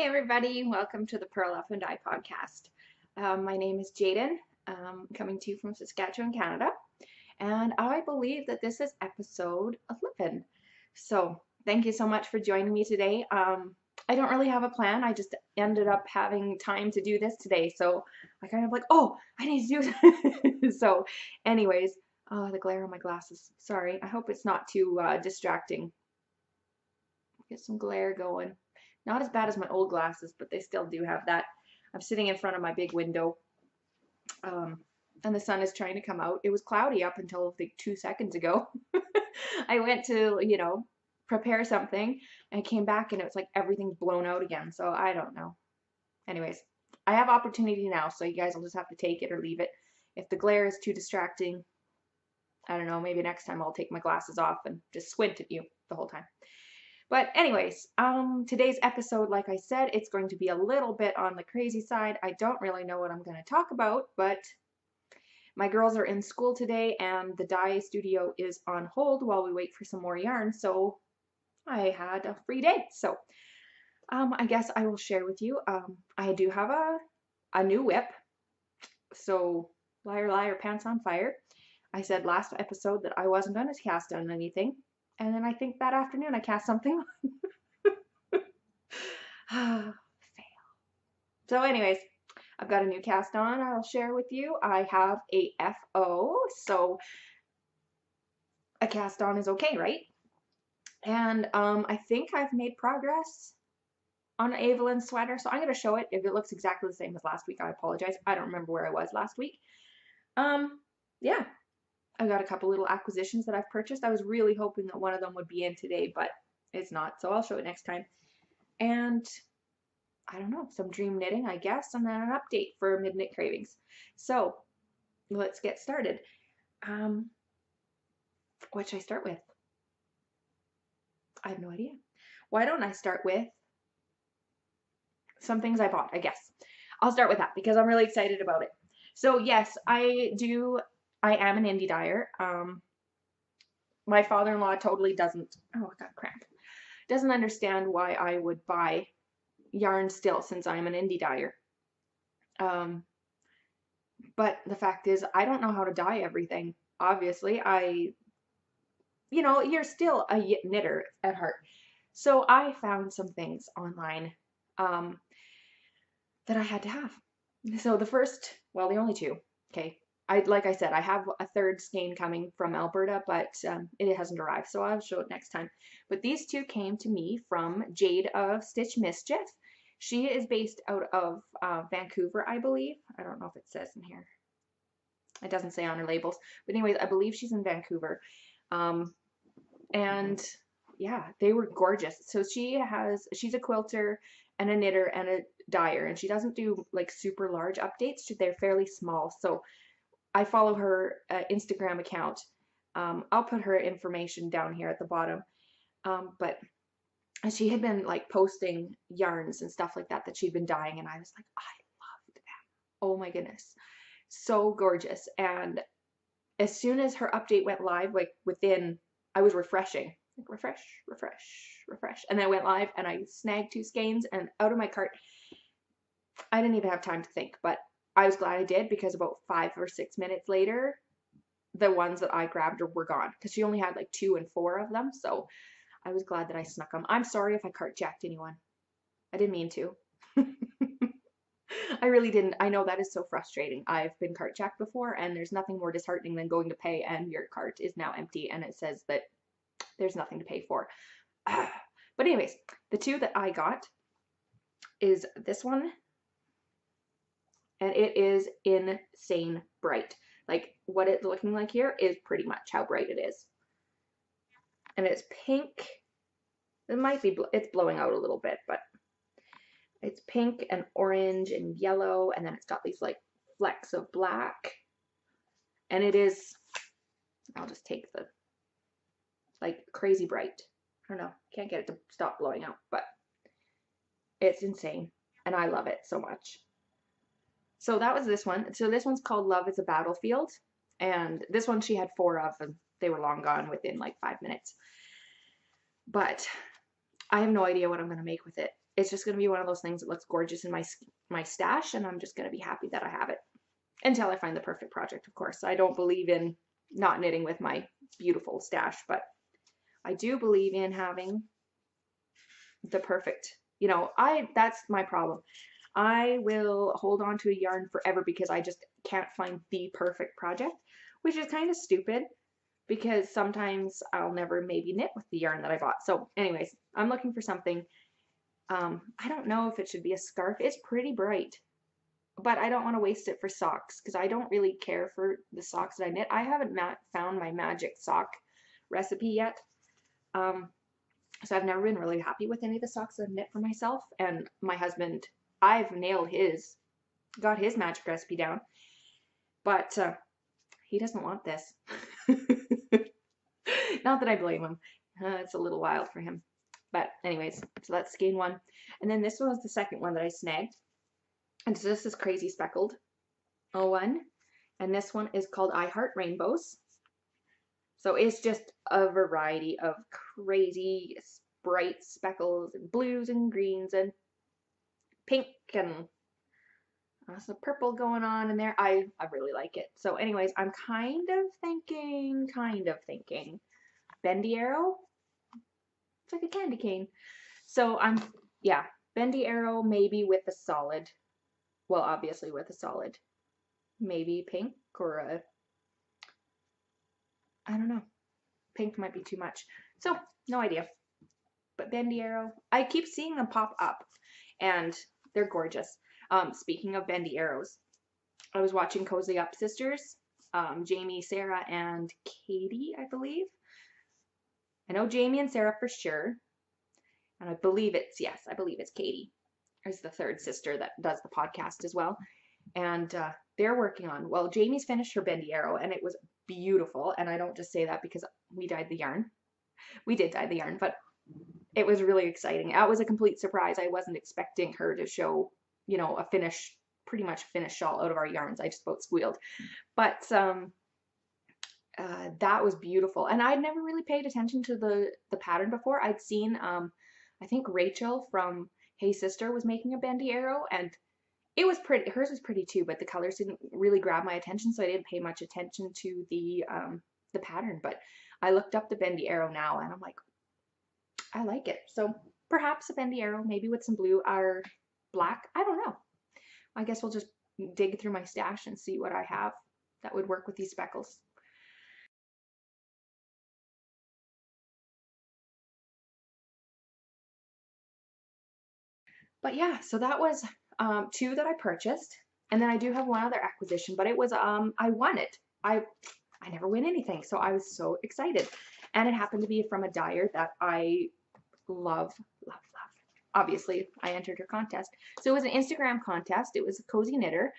everybody, welcome to the Purl Up Dye podcast. My name is Jaden, coming to you from Saskatchewan, Canada, and I believe that this is episode 11. So thank you so much for joining me today. I don't really have a plan. I just ended up having time to do this today, so I kind of like, oh, I need to do this. So anyways, the glare on my glasses. Sorry, I hope it's not too distracting. Get some glare going. Not as bad as my old glasses, but they still do have that. I'm sitting in front of my big window, and the sun is trying to come out. It was cloudy up until like 2 seconds ago. I went to, prepare something and came back and it was like everything's blown out again. So I don't know. Anyways, I have opportunity now, so you guys will just have to take it or leave it. If the glare is too distracting, I don't know, maybe next time I'll take my glasses off and just squint at you the whole time. But anyways, today's episode, like I said, it's going to be a little bit on the crazy side. I don't really know what I'm going to talk about, but my girls are in school today and the dye studio is on hold while we wait for some more yarn. So I had a free day. So I guess I will share with you. I do have a new whip. So liar, liar, pants on fire. I said last episode that I wasn't going to cast on anything. And then I think that afternoon I cast something. Fail. So anyways, I've got a new cast on I'll share with you. I have a FO, so a cast on is okay, right? And I think I've made progress on Evelyn's sweater, so I'm going to show it. If it looks exactly the same as last week, I apologize. I don't remember where I was last week. Yeah. I've got a couple little acquisitions that I've purchased. I was really hoping that one of them would be in today, but it's not, so I'll show it next time. And I don't know, some dream knitting, I guess, and then an update for Midnight Cravings. So let's get started. What should I start with? I have no idea. Why don't I start with some things I bought, I guess. I'll start with that because I'm really excited about it. So yes, I am an indie dyer. My father-in-law totally doesn't, oh, I got cramp, doesn't understand why I would buy yarn still since I'm an indie dyer. But the fact is, I don't know how to dye everything. Obviously, you're still a knitter at heart. So I found some things online that I had to have. So the only two, okay. Like I said, I have a third skein coming from Alberta, but it hasn't arrived, so I'll show it next time. But these two came to me from Jade of Stitch Mischief. She is based out of Vancouver, I believe. I don't know if it says in here. It doesn't say on her labels. But anyways, I believe she's in Vancouver. And yeah, they were gorgeous. So she's a quilter and a knitter and a dyer, and she doesn't do like super large updates. They're fairly small. So I follow her Instagram account. I'll put her information down here at the bottom. But she had been like posting yarns and stuff like that she'd been dyeing, and I was like, I loved that. Oh my goodness. So gorgeous. And as soon as her update went live, like I was refreshing. Like refresh, refresh, refresh. And then I went live and I snagged 2 skeins and out of my cart. I didn't even have time to think, but I was glad I did because about 5 or 6 minutes later, the ones that I grabbed were gone because she only had like 2 and 4 of them. So I was glad that I snuck them. I'm sorry if I cart jacked anyone. I didn't mean to. I really didn't. I know that is so frustrating. I've been cart jacked before, and there's nothing more disheartening than going to pay and your cart is now empty and it says that there's nothing to pay for. But anyways, the 2 that I got is this one. And it is insane bright. Like what it's looking like here is pretty much how bright it is. And it's pink. It's blowing out a little bit, but it's pink and orange and yellow. And then it's got these like flecks of black. And it is, I'll just take the, like crazy bright. I don't know, can't get it to stop blowing out, but it's insane. And I love it so much. So that was this one. So this one's called Love is a Battlefield. And this one she had 4 of, and they were long gone within like 5 minutes. But I have no idea what I'm going to make with it. it's just going to be one of those things that looks gorgeous in my stash, and I'm just going to be happy that I have it until I find the perfect project, of course. I don't believe in not knitting with my beautiful stash, but I do believe in having the perfect, that's my problem. I will hold on to a yarn forever because I just can't find the perfect project, which is kind of stupid because sometimes I'll never maybe knit with the yarn that I bought. So anyways, I'm looking for something. I don't know if it should be a scarf. It's pretty bright, but I don't want to waste it for socks because I don't really care for the socks that I knit. I haven't found my magic sock recipe yet. So I've never been really happy with any of the socks I've knit for myself. And my husband, I've got his magic recipe down, but he doesn't want this. Not that I blame him. It's a little wild for him. But anyways, so that's skein one. And then this was the second one that I snagged. And so this is Crazy Speckled 01. And this one is called I Heart Rainbows. So it's just a variety of crazy bright speckles and blues and greens and pink and some purple going on in there. I really like it. So anyways, I'm kind of thinking bendy arrow. It's like a candy cane. So bendy arrow maybe with a solid. Well, obviously with a solid. Maybe pink or I don't know. Pink might be too much. So, no idea. But bendy arrow. I keep seeing them pop up and they're gorgeous. Speaking of bendy arrows, I was watching Cozy Up Sisters. Jamie, Sarah, and Katie, I believe. I know Jamie and Sarah for sure. And I believe it's Katie. Is the third sister that does the podcast as well. And they're working on, well, Jamie's finished her bendy arrow and it was beautiful. And I don't just say that because we dyed the yarn. We did dye the yarn, but it was really exciting. It was a complete surprise. I wasn't expecting her to show, a pretty much finished shawl out of our yarns. I just about squealed. But that was beautiful. And I'd never really paid attention to the pattern before. I'd seen, I think Rachel from Hey Sister was making a bendy arrow, and it was pretty. Hers was pretty too, but the colors didn't really grab my attention, so I didn't pay much attention to the pattern. But I looked up the bendy arrow now, and I'm like, I like it. So perhaps a bendy arrow, maybe with some blue or black. I don't know. I guess we'll just dig through my stash and see what I have that would work with these speckles. But yeah, so that was two that I purchased, and then I do have one other acquisition, but it was I won it. I never win anything, so I was so excited, and it happened to be from a dyer that I love. Obviously, I entered her contest, so it was an Instagram contest. It was a Cozy Knitter.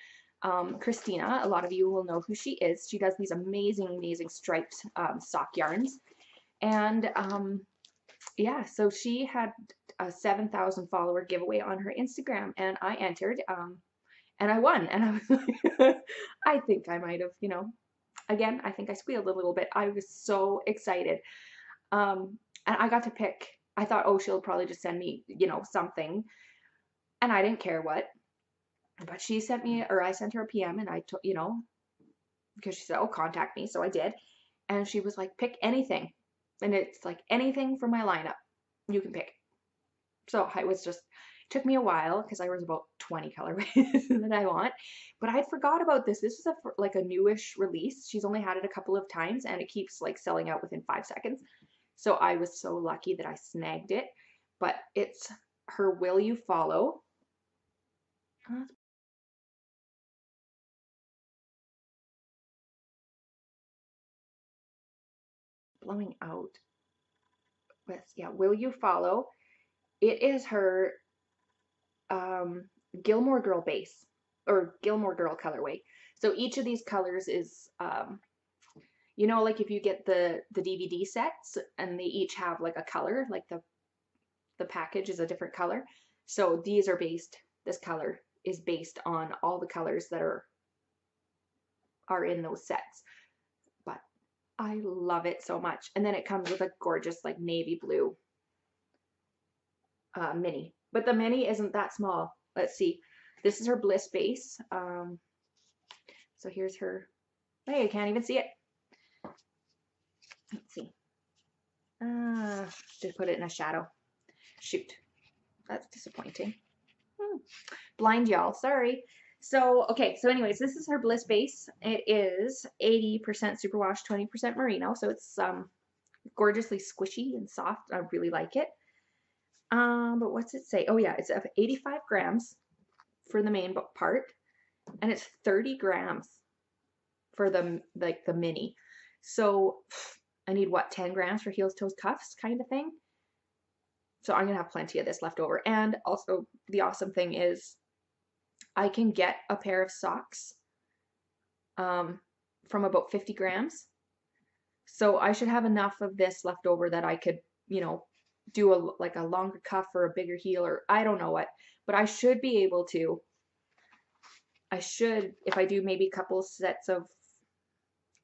Christina, a lot of you will know who she is. She does these amazing striped sock yarns, and yeah, so she had a 7,000 follower giveaway on her Instagram, and I entered, and I won, and I was like, I think I might have, again, I think I squealed a little bit. I was so excited, and I got to pick. I thought, oh, she'll probably just send me, something, and I didn't care what, but she sent me, or I sent her a PM, and I took, because she said, oh, contact me, so I did, and she was like, pick anything, and it's like anything from my lineup, you can pick. So I was just, it took me a while because there was about 20 colorways that I want, but I forgot about this. This is like a newish release. She's only had it a couple of times and it keeps like selling out within 5 seconds. So I was so lucky that I snagged it, but it's her Will You Follow. Blowing out. But yeah, Will You Follow. It is her Gilmore Girl base, or Gilmore Girl colorway. So each of these colors is, like if you get the DVD sets and they each have like a color, like the package is a different color. So these are this color is based on all the colors that are in those sets. But I love it so much. And then it comes with a gorgeous like navy blue mini. but the mini isn't that small. Let's see. This is her bliss base. So here's her. Hey, I can't even see it. Let's see. Just put it in a shadow. Shoot. That's disappointing. Blind y'all, sorry. So, okay, so anyways, this is her bliss base. It is 80% superwash, 20% merino, so it's gorgeously squishy and soft. I really like it. But what's it say? Oh yeah, it's 85 grams for the main part, and it's 30 grams for the mini. So I need what, 10 grams for heels, toes, cuffs kind of thing. So I'm gonna have plenty of this left over. And also the awesome thing is I can get a pair of socks from about 50 grams. So I should have enough of this left over that I could, you know, do a longer cuff or a bigger heel, or I don't know what, but I should be able to. I should, if I do maybe a couple sets of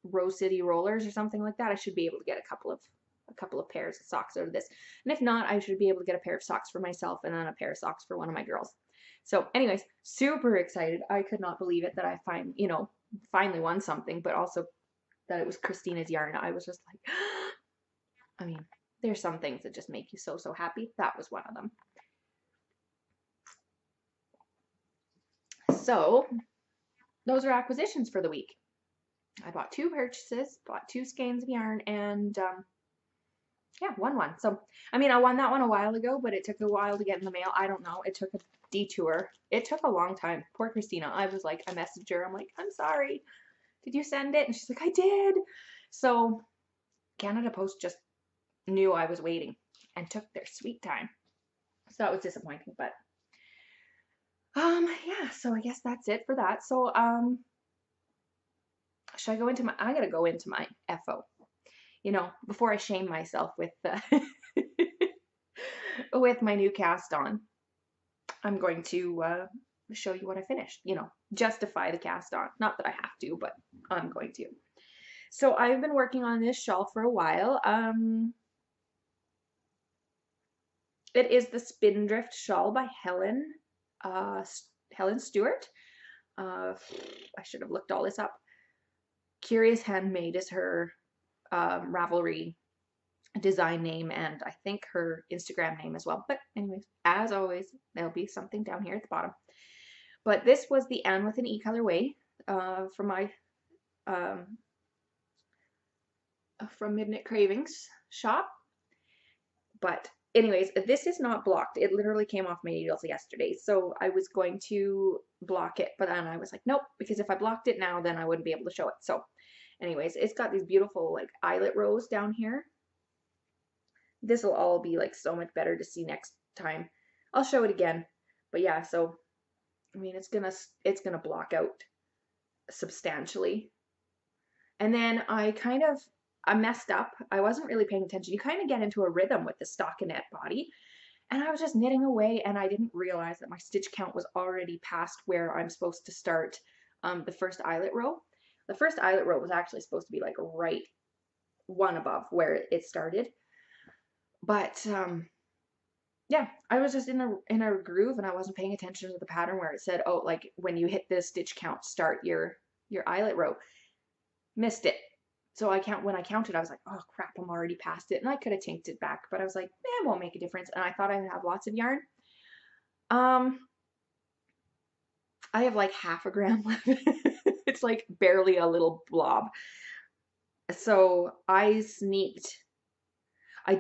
Rose City rollers or something like that, I should be able to get a couple of pairs of socks out of this. And if not, I should be able to get a pair of socks for myself and then a pair of socks for one of my girls. So anyways, super excited. I could not believe it that I finally won something, but also that it was Christina's yarn. I was just like, I mean, there's some things that just make you so, so happy. That was one of them. So those are acquisitions for the week. I bought 2 purchases, bought 2 skeins of yarn, and yeah, won one. So, I mean, I won that one a while ago, but it took a while to get in the mail. I don't know. It took a detour. It took a long time. Poor Christina. I was like, I messaged her. I'm like, I'm sorry. Did you send it? And she's like, I did. So Canada Post just knew I was waiting and took their sweet time. So that was disappointing, but yeah, so I guess that's it for that. So should I go into I gotta go into my FO, you know, before I shame myself with with my new cast on. I'm going to show you what I finished, you know, justify the cast on. Not that I have to, but I'm going to. So I've been working on this shawl for a while. It is the Spindrift shawl by Helen Stewart. I should have looked all this up. Curious Handmade is her Ravelry design name, and I think her Instagram name as well. But anyways, as always, there'll be something down here at the bottom. But this was the Anne with an E colorway from my from Midnight Cravings shop. But anyways, this is not blocked. It literally came off my needles yesterday, so I was going to block it, but then I was like, nope, because if I blocked it now, then I wouldn't be able to show it. So anyways, it's got these beautiful like eyelet rows down here. This will all be like so much better to see next time. I'll show it again. But yeah, so I mean, it's gonna block out substantially. And then I messed up. I wasn't really paying attention. You kind of get into a rhythm with the stockinette body. And I was just knitting away, and I didn't realize that my stitch count was already past where I'm supposed to start the first eyelet row. The first eyelet row was actually supposed to be like right one above where it started. But yeah, I was just in a groove, and I wasn't paying attention to the pattern where it said, oh, like when you hit this stitch count, start your eyelet row. Missed it. So when I counted, I was like, oh crap, I'm already past it. And I could have tinked it back, but I was like, it won't make a difference. And I thought I'd have lots of yarn. I have like half a gram left. It's like barely a little blob. So I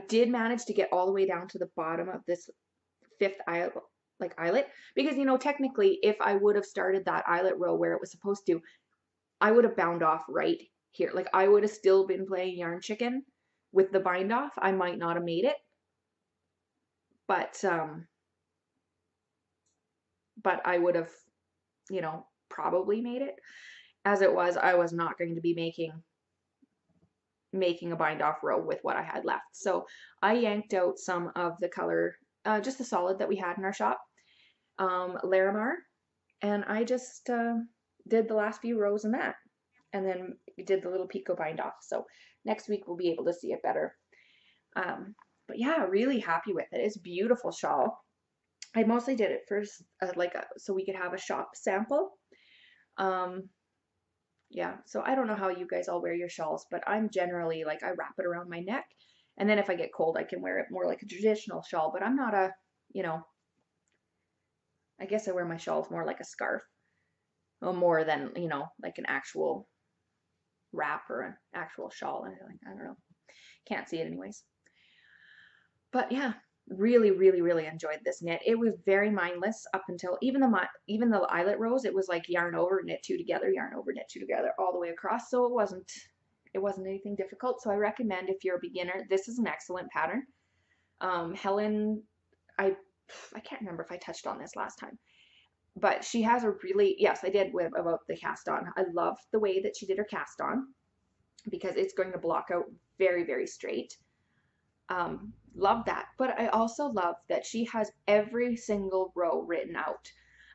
did manage to get all the way down to the bottom of this 5th eyelet, because, you know, technically if I would have started that eyelet row where it was supposed to, I would have bound off right here. Like I would have still been playing yarn chicken with the bind off. I might not have made it, but I would have, you know, probably made it. As it was, I was not going to be making a bind off row with what I had left. So I yanked out some of the color, just the solid that we had in our shop, Larimar, and I just did the last few rows in that, and then did the little picot bind off. So next week we'll be able to see it better. But yeah, really happy with it. It's a beautiful shawl. I mostly did it first, so we could have a shop sample. Um, yeah, so I don't know how you guys all wear your shawls, but I'm generally like I wrap it around my neck, and then if I get cold, I can wear it more like a traditional shawl. But I'm not a, you know, I guess I wear my shawls more like a scarf, or more than like an actual wrap or an actual shawl. I don't know, can't see it anyways. But yeah, really, really, really enjoyed this knit. It was very mindless up until even the eyelet rows. It was like yarn over, knit two together, yarn over, knit two together, all the way across. So it wasn't anything difficult. So I recommend if you're a beginner, this is an excellent pattern. Helen, I can't remember if I touched on this last time, but she has a really, yes, I did about the cast on. I love the way that she did her cast on because it's going to block out very, very straight. Love that. But I also love that she has every single row written out.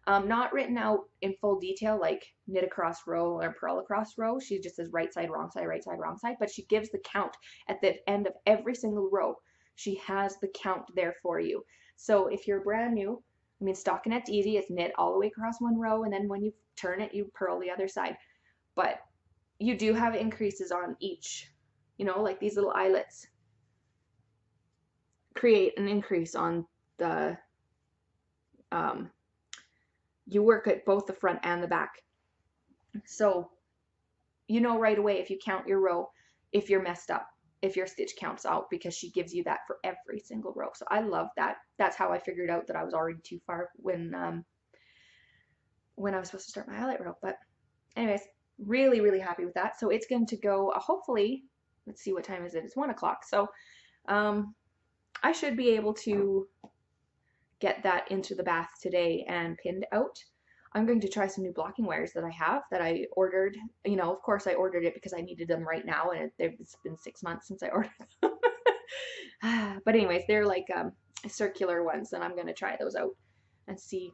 Not written out in full detail like knit across row or purl across row. She just says right side, wrong side, right side, wrong side. But she gives the count at the end of every single row. She has the count there for you. So if you're brand new, I mean, stockinette's easy. It's knit all the way across one row, and then when you turn it, you purl the other side. But you do have increases on each, like these little eyelets create an increase on the, you work at both the front and the back. So right away if you count your row, if you're messed up, if your stitch counts out, because she gives you that for every single row. So I love that. That's how I figured out that I was already too far when I was supposed to start my eyelet row. But anyways, really, really happy with that. So it's going to go, hopefully, let's see, what time is it? It's 1 o'clock. So I should be able to get that into the bath today and pinned out. I'm going to try some new blocking wires that I have that I ordered. Of course I ordered it because I needed them right now, and it's been 6 months since I ordered them. But anyways, they're like circular ones, and I'm going to try those out and see.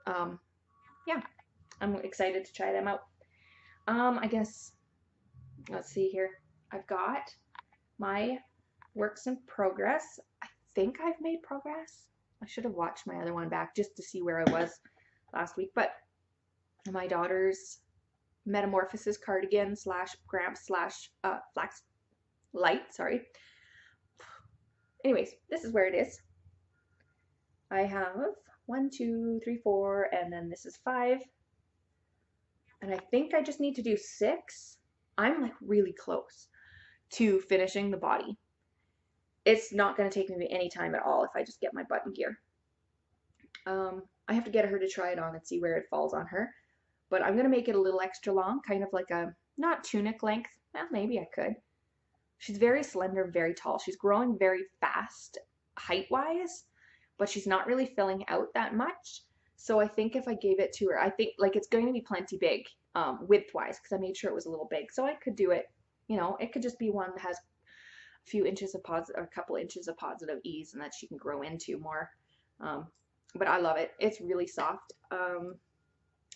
Yeah, I'm excited to try them out. I guess, let's see here. I've got my works in progress. I think I've made progress. I should have watched my other one back just to see where I was last week. But my daughter's Metamorphosis cardigan / Gramps / Flax Light, sorry. Anyways, this is where it is. I have 1, 2, 3, 4, and then this is 5. And I think I just need to do 6. I'm like really close to finishing the body. It's not going to take me any time at all if I just get my button gear. I have to get her to try it on and see where it falls on her. But I'm going to make it a little extra long, kind of like a, not tunic length. Well, maybe I could. She's very slender, very tall. She's growing very fast height-wise, but she's not really filling out that much. So I think if I gave it to her, I think like it's going to be plenty big width-wise, because I made sure it was a little big. So I could do it, it could just be one that has a few inches of positive, or a couple inches of positive ease, and that she can grow into more. But I love it. It's really soft.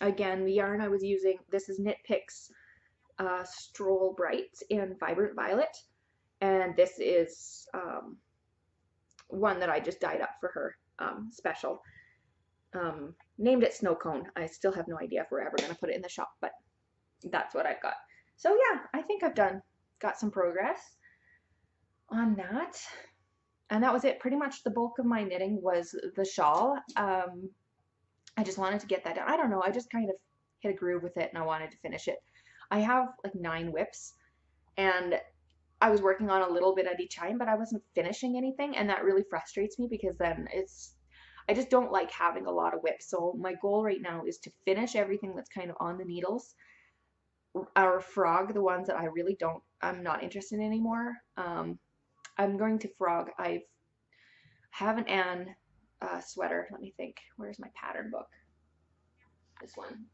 Again, the yarn I was using, this is Knit Picks Stroll Bright in Vibrant Violet, and this is one that I just dyed up for her, special. Named it Snow Cone. I still have no idea if we're ever going to put it in the shop, but that's what I've got. So yeah, I think I've got some progress on that. And that was it. Pretty much the bulk of my knitting was the shawl. I just wanted to get that done. I don't know. I just kind of hit a groove with it and I wanted to finish it. I have like 9 whips and I was working on a little bit at each time, but I wasn't finishing anything. And that really frustrates me because then I just don't like having a lot of whips. So my goal right now is to finish everything that's kind of on the needles. Our frog, the ones that I'm not interested in anymore. I'm going to frog. I have an Anne sweater. Let me think. Where's my pattern book? This one.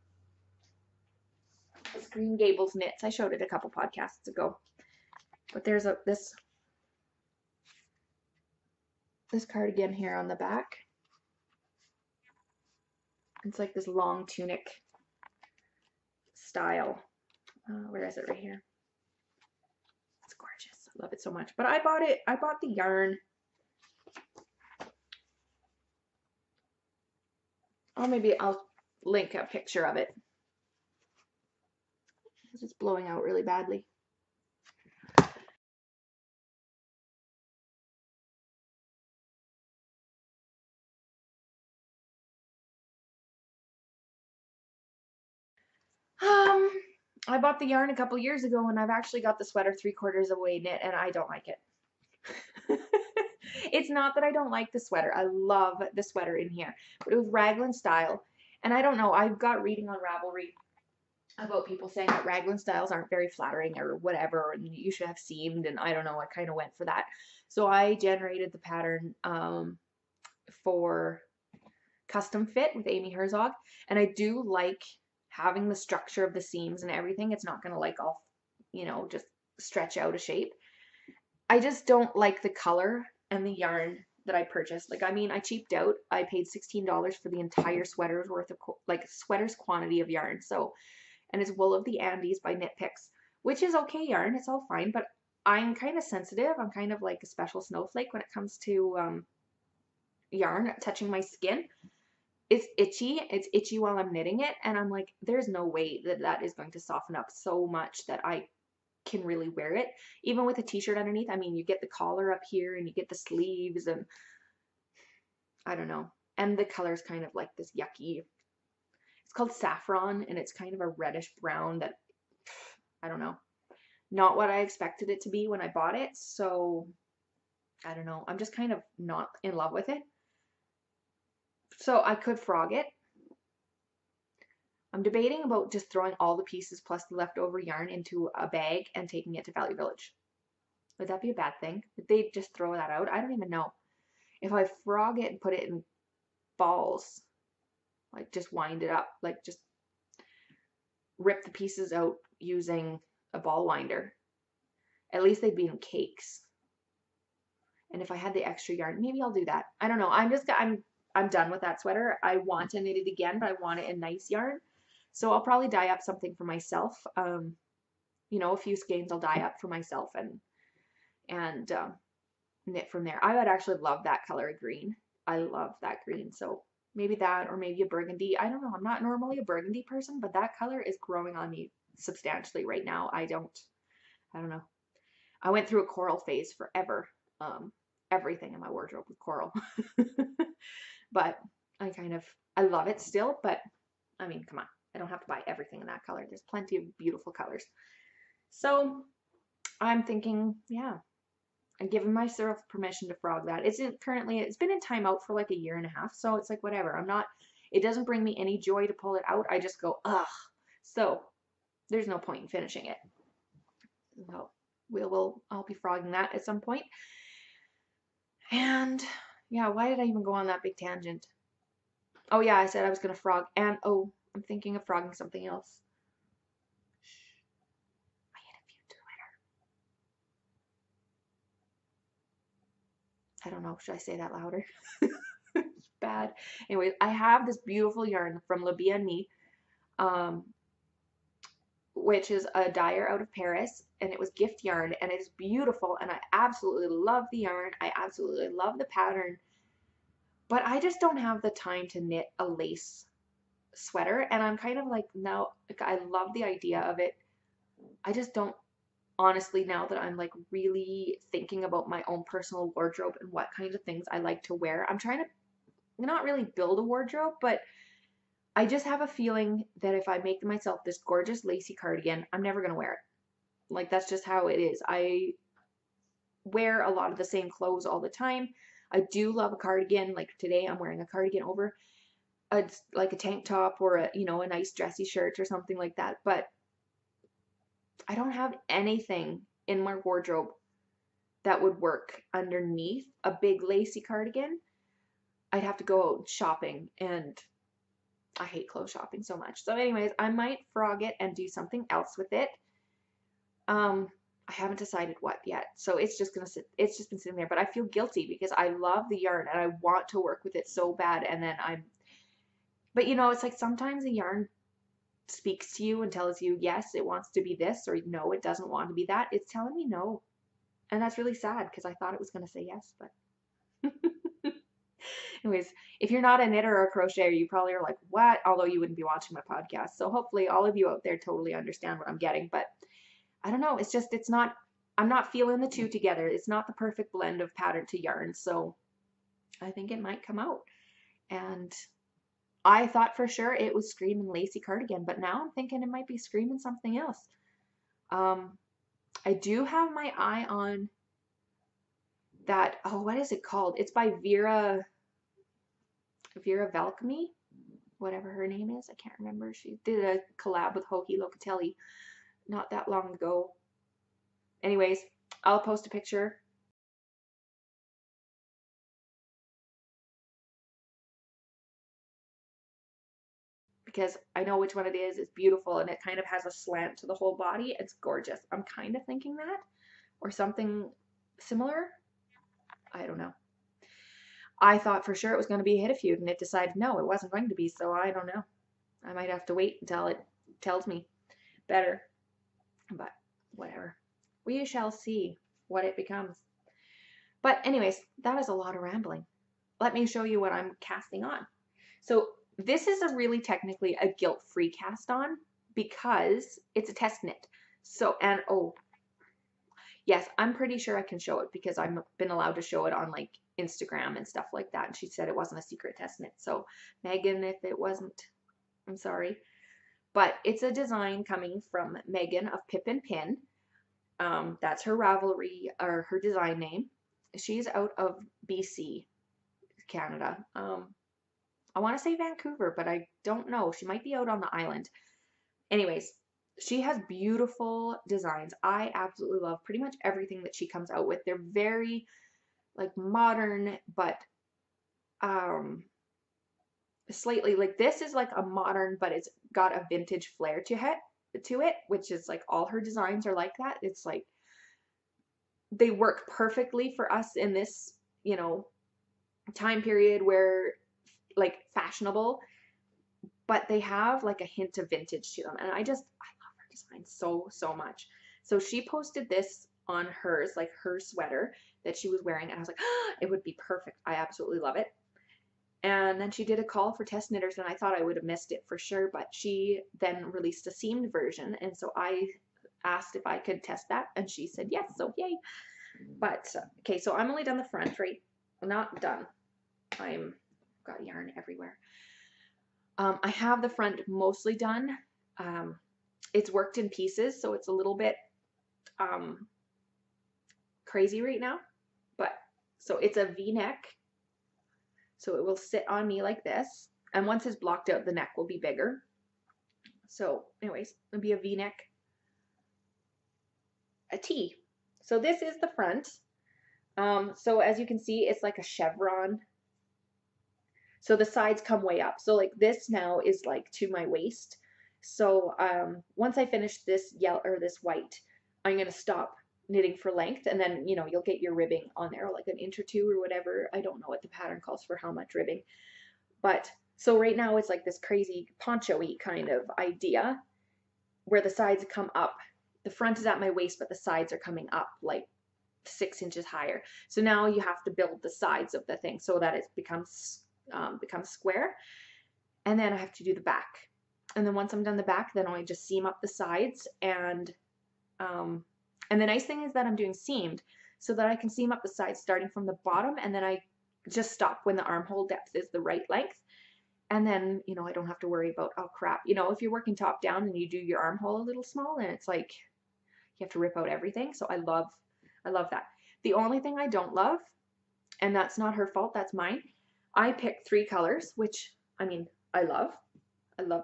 It's Green Gables Knits. I showed it a couple podcasts ago. But there's this cardigan here on the back. It's like this long tunic style. Where is it? Right here. It's gorgeous. I love it so much. But I bought the yarn Or maybe I'll link a picture of it because it's blowing out really badly. I bought the yarn a couple years ago and I've actually got the sweater 3/4 away knit and I don't like it. It's not that I don't like the sweater. I love the sweater in here, but it was raglan style. And I don't know, I've got reading on Ravelry about people saying that raglan styles aren't very flattering or whatever, and you should have seamed, and I don't know, I kind of went for that. So I generated the pattern for custom fit with Amy Herzog, and I do like having the structure of the seams and everything. It's not gonna like all, you know, just stretch out of shape. I just don't like the color and the yarn that I purchased. Like, I mean, I cheaped out. I paid $16 for the entire sweater's worth of, like, sweater's quantity of yarn. So, and it's Wool of the Andes by Knit Picks, which is okay yarn. It's all fine, but I'm kind of sensitive. I'm kind of like a special snowflake when it comes to yarn touching my skin. It's itchy. It's itchy while I'm knitting it, and I'm like, there's no way that that is going to soften up so much that I can really wear it. Even with a t-shirt underneath, I mean, you get the collar up here and you get the sleeves, and I don't know. And the color is kind of like this yucky, it's called saffron, and it's kind of a reddish brown that, I don't know. Not what I expected it to be when I bought it, so I don't know. I'm just kind of not in love with it. So I could frog it. I'm debating about just throwing all the pieces plus the leftover yarn into a bag and taking it to Value Village. Would that be a bad thing? Would they just throw that out? I don't even know. If I frog it and put it in balls, like just wind it up, like just rip the pieces out using a ball winder, at least they'd be in cakes. And if I had the extra yarn, maybe I'll do that. I don't know. I'm done with that sweater. I want to knit it again, but I want it in nice yarn. So I'll probably dye up something for myself. You know, a few skeins I'll dye up for myself and knit from there. I would actually love that color of green. I love that green. So maybe that, or maybe a burgundy. I don't know. I'm not normally a burgundy person, but that color is growing on me substantially right now. I don't know. I went through a coral phase forever. Everything in my wardrobe was coral. But I love it still, but I mean, come on. I don't have to buy everything in that color. There's plenty of beautiful colors. So I'm thinking, yeah, I'm giving myself permission to frog that. It's been in timeout for like a year and a half, so it's like whatever. It doesn't bring me any joy to pull it out. I just go, ugh. So there's no point in finishing it. So I'll be frogging that at some point. And yeah, why did I even go on that big tangent? Oh yeah, I said I was gonna frog, and oh, I'm thinking of frogging something else. I hit a few Twitter. I don't know, should I say that louder? It's bad. Anyways, I have this beautiful yarn from Le Bien Me, which is a dyer out of Paris, and it was gift yarn, and it is beautiful, and I absolutely love the yarn. I absolutely love the pattern, but I just don't have the time to knit a lace sweater, and I'm kind of like, no, like, I love the idea of it. I just don't, honestly, now that I'm like really thinking about my own personal wardrobe and what kinds of things I like to wear, I'm trying to not really build a wardrobe, but I just have a feeling that if I make myself this gorgeous lacy cardigan, I'm never going to wear it. Like, that's just how it is. I wear a lot of the same clothes all the time. I do love a cardigan. Like today I'm wearing a cardigan over like a tank top or a nice dressy shirt or something like that. But I don't have anything in my wardrobe that would work underneath a big lacy cardigan. I'd have to go out shopping, and I hate clothes shopping so much. So anyways, I might frog it and do something else with it. I haven't decided what yet. So it's just been sitting there, but I feel guilty because I love the yarn and I want to work with it so bad. And then but it's like sometimes the yarn speaks to you and tells you, yes, it wants to be this, or no, it doesn't want to be that. It's telling me no. And that's really sad because I thought it was going to say yes, but anyways, if you're not a knitter or a crocheter, you probably are like, what? Although you wouldn't be watching my podcast. So hopefully all of you out there totally understand what I'm getting. But I don't know. It's just, I'm not feeling the two together. It's not the perfect blend of pattern to yarn. So I think it might come out. And I thought for sure it was Screaming Lacy Cardigan, but now I'm thinking it might be Screaming something else. I do have my eye on that, oh, what is it called? It's by Vera Valcami, whatever her name is. I can't remember. She did a collab with Hoki Locatelli not that long ago. Anyways, I'll post a picture. Because I know which one it is. It's beautiful and it kind of has a slant to the whole body. It's gorgeous. I'm kind of thinking that or something similar. I don't know. I thought for sure it was going to be a hit a feud and it decided no, it wasn't going to be. So I don't know. I might have to wait until it tells me better. But whatever. We shall see what it becomes. But anyways, that is a lot of rambling. Let me show you what I'm casting on. So this is a really technically a guilt-free cast on because it's a test knit. So, and oh, yes, I'm pretty sure I can show it because I've been allowed to show it on like Instagram and stuff like that. And she said it wasn't a secret test knit. So Megan, if it wasn't, I'm sorry. But it's a design coming from Megan of Pip and Pin. That's her Ravelry or her design name. She's out of BC, Canada. I want to say Vancouver, but I don't know. She might be out on the island. Anyways, she has beautiful designs. I absolutely love pretty much everything that she comes out with. They're very like modern, but slightly like this is like a modern, but it's got a vintage flair to it, which is like all her designs are like that. It's like they work perfectly for us in this, you know, time period where like fashionable, but they have like a hint of vintage to them. And I love her design so much. So she posted this on hers, like her sweater that she was wearing. And I was like, oh, it would be perfect. I absolutely love it. And then she did a call for test knitters and I thought I would have missed it for sure. But she then released a seamed version. And so I asked if I could test that. And she said, yes. So yay. But okay, so I'm only done the front, right? I'm not done. I'm got yarn everywhere. I have the front mostly done. It's worked in pieces, so it's a little bit crazy right now. But so it's a V-neck, so it will sit on me like this. And once it's blocked out, the neck will be bigger. So anyways, it'll be a V-neck, a T. So this is the front. So as you can see, it's like a chevron. So the sides come way up. So like this now is like to my waist. So once I finish this yellow or this white, I'm going to stop knitting for length. And then, you know, you'll get your ribbing on there, like an inch or two or whatever. I don't know what the pattern calls for how much ribbing. But so right now it's like this crazy poncho-y kind of idea where the sides come up. The front is at my waist, but the sides are coming up like 6 inches higher. So now you have to build the sides of the thing so that it becomes square. And then I have to do the back. And then once I'm done the back, then I just seam up the sides. And the nice thing is that I'm doing seamed so that I can seam up the sides starting from the bottom. And then I just stop when the armhole depth is the right length. And then, you know, I don't have to worry about, oh crap, you know, if you're working top down and you do your armhole a little small and it's like, you have to rip out everything. So I love that. The only thing I don't love, and that's not her fault, that's mine. I picked 3 colors, which, I mean, I love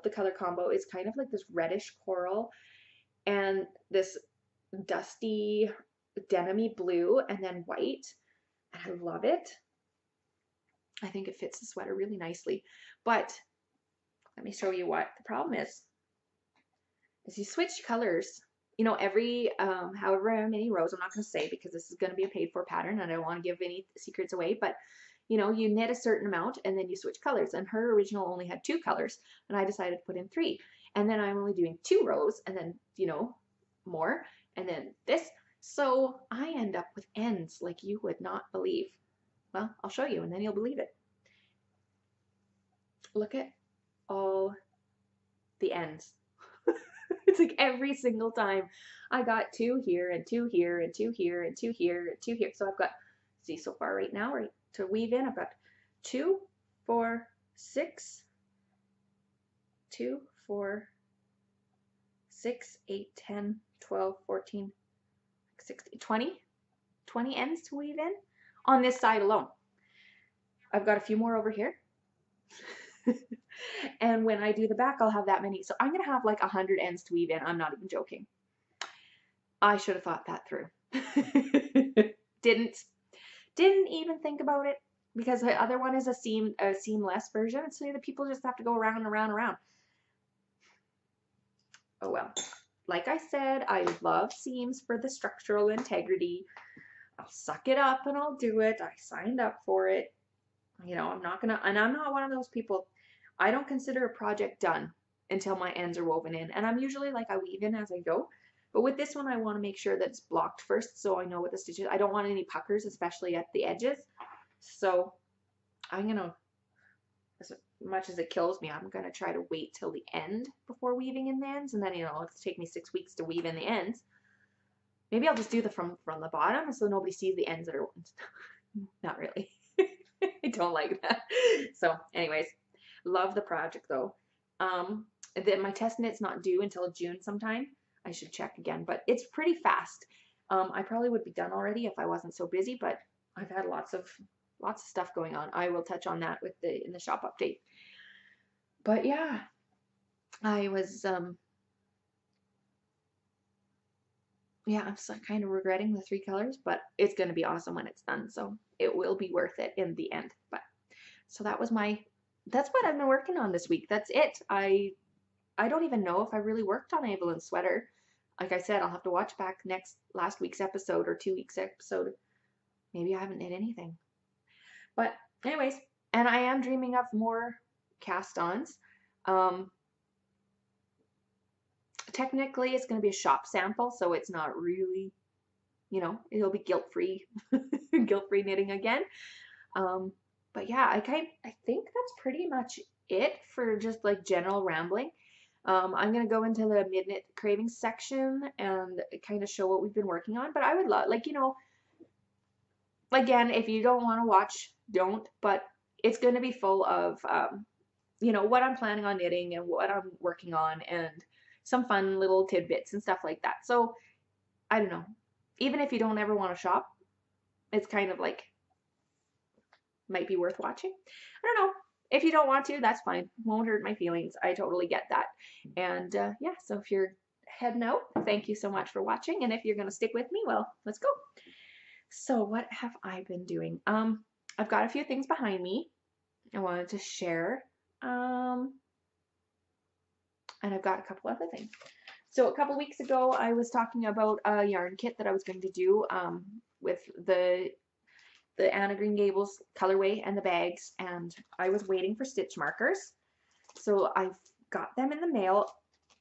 the color combo. It's kind of like this reddish coral and this dusty denim-y blue and then white. And I love it. I think it fits the sweater really nicely. But let me show you what the problem is you switch colors, you know, every however many rows. I'm not going to say because this is going to be a paid for pattern and I don't want to give any secrets away, but you know, you knit a certain amount and then you switch colors. And her original only had 2 colors and I decided to put in 3. And then I'm only doing 2 rows and then, you know, more and then this. So I end up with ends like you would not believe. Well, I'll show you and then you'll believe it. Look at all the ends. It's like every single time I got 2 here and 2 here and 2 here and 2 here and 2 here. So I've got, see, so far right now, right, to weave in, I've got 2, 4, 6, 2, 4, 6, 8, 10, 12, 14, 16, 20 ends to weave in on this side alone. I've got a few more over here. And when I do the back, I'll have that many. So I'm going to have like 100 ends to weave in. I'm not even joking. I should have thought that through. Didn't even think about it, because the other one is a seamless version. So the people just have to go around and around and around. Oh well. Like I said, I love seams for the structural integrity. I'll suck it up and I'll do it. I signed up for it. You know, I'm not one of those people. I don't consider a project done until my ends are woven in. And I'm usually like, I weave in as I go. But with this one, I want to make sure that it's blocked first so I know what the stitches. I don't want any puckers, especially at the edges. So I'm going to, as much as it kills me, I'm going to try to wait till the end before weaving in the ends. And then, you know, it'll take me 6 weeks to weave in the ends. Maybe I'll just do the from the bottom so nobody sees the ends that are not really. I don't like that. So anyways, love the project though. Then my test knit's not due until June sometime. I should check again, but it's pretty fast. I probably would be done already if I wasn't so busy, but I've had lots of stuff going on. I will touch on that with in the shop update. But yeah, I was yeah, I'm kind of regretting the 3 colors, but it's going to be awesome when it's done. So it will be worth it in the end. But so that's what I've been working on this week. That's it. I don't even know if I really worked on Evelyn's sweater. Like I said, I'll have to watch back last week's episode or 2 weeks episode. Maybe I haven't knit anything. But anyways, and I am dreaming of more cast-ons. Technically, it's going to be a shop sample, so it's not really, you know, it'll be guilt-free, guilt-free knitting again. But yeah, I think that's pretty much it for just like general rambling. I'm going to go into the mid-knit cravings section and kind of show what we've been working on. But I would love, like, you know, again, if you don't want to watch, don't. But it's going to be full of, you know, what I'm planning on knitting and what I'm working on and some fun little tidbits and stuff like that. So, I don't know. Even if you don't ever want to shop, it's kind of like, might be worth watching. I don't know. If you don't want to, that's fine. Won't hurt my feelings. I totally get that. And yeah, so if you're heading out, thank you so much for watching. And if you're going to stick with me, well, let's go. So what have I been doing? I've got a few things behind me I wanted to share. And I've got a couple other things. So a couple weeks ago, I was talking about a yarn kit that I was going to do with the Anna Green Gables colorway and the bags, and I was waiting for stitch markers. So I got them in the mail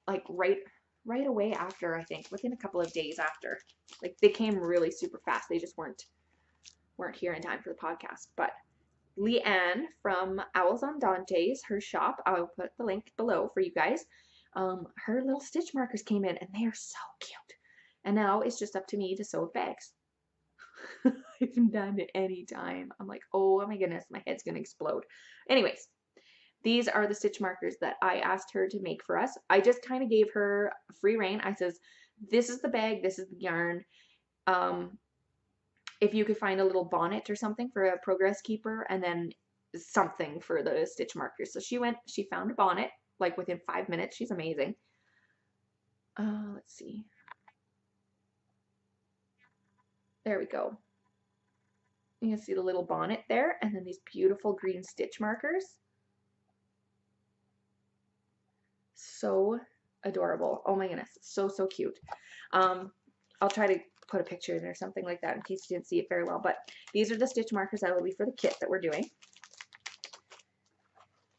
like right away after, I think, within a couple of days after. Like they came really super fast. They just weren't here in time for the podcast. But Leanne from Owls on Dante's, her shop, I'll put the link below for you guys. Her little stitch markers came in and they are so cute. And now it's just up to me to sew the bags. I haven't done it any time. I'm like, oh my goodness, my head's gonna explode. Anyways, these are the stitch markers that I asked her to make for us. I just kind of gave her free rein. I says, this is the bag, this is the yarn. If you could find a little bonnet or something for a progress keeper, and then something for the stitch markers. So she found a bonnet like within 5 minutes. She's amazing. Let's see. There we go. You can see the little bonnet there, and then these beautiful green stitch markers. So adorable. Oh my goodness, so cute. I'll try to put a picture in or something like that in case you didn't see it very well, but these are the stitch markers that will be for the kit that we're doing.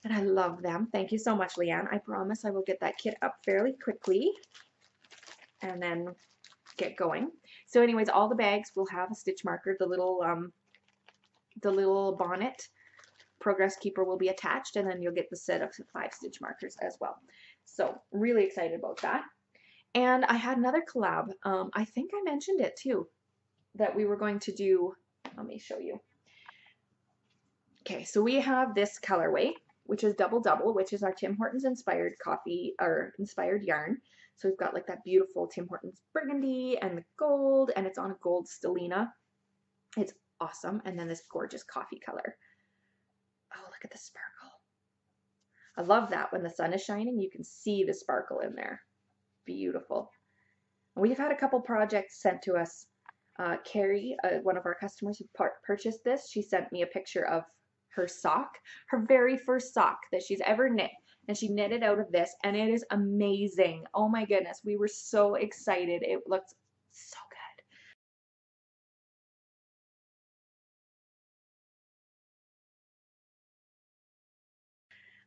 And I love them. Thank you so much, Leanne. I promise I will get that kit up fairly quickly and then get going. So anyways, all the bags will have a stitch marker, the little bonnet progress keeper will be attached, and then you'll get the set of 5 stitch markers as well. So really excited about that. And I had another collab. I think I mentioned it too, that we were going to do. Let me show you. Okay, so we have this colorway, which is Double Double, which is our Tim Hortons inspired coffee or inspired yarn. So we've got like that beautiful Tim Hortons burgundy and the gold, and it's on a gold stellina. It's awesome. And then this gorgeous coffee color. Oh, look at the sparkle. I love that when the sun is shining, you can see the sparkle in there. Beautiful. We've had a couple projects sent to us. Carrie, one of our customers who purchased this, she sent me a picture of her sock, her very first sock that she's ever knit. And she knit it out of this, and it is amazing. Oh my goodness, we were so excited. It looks so good.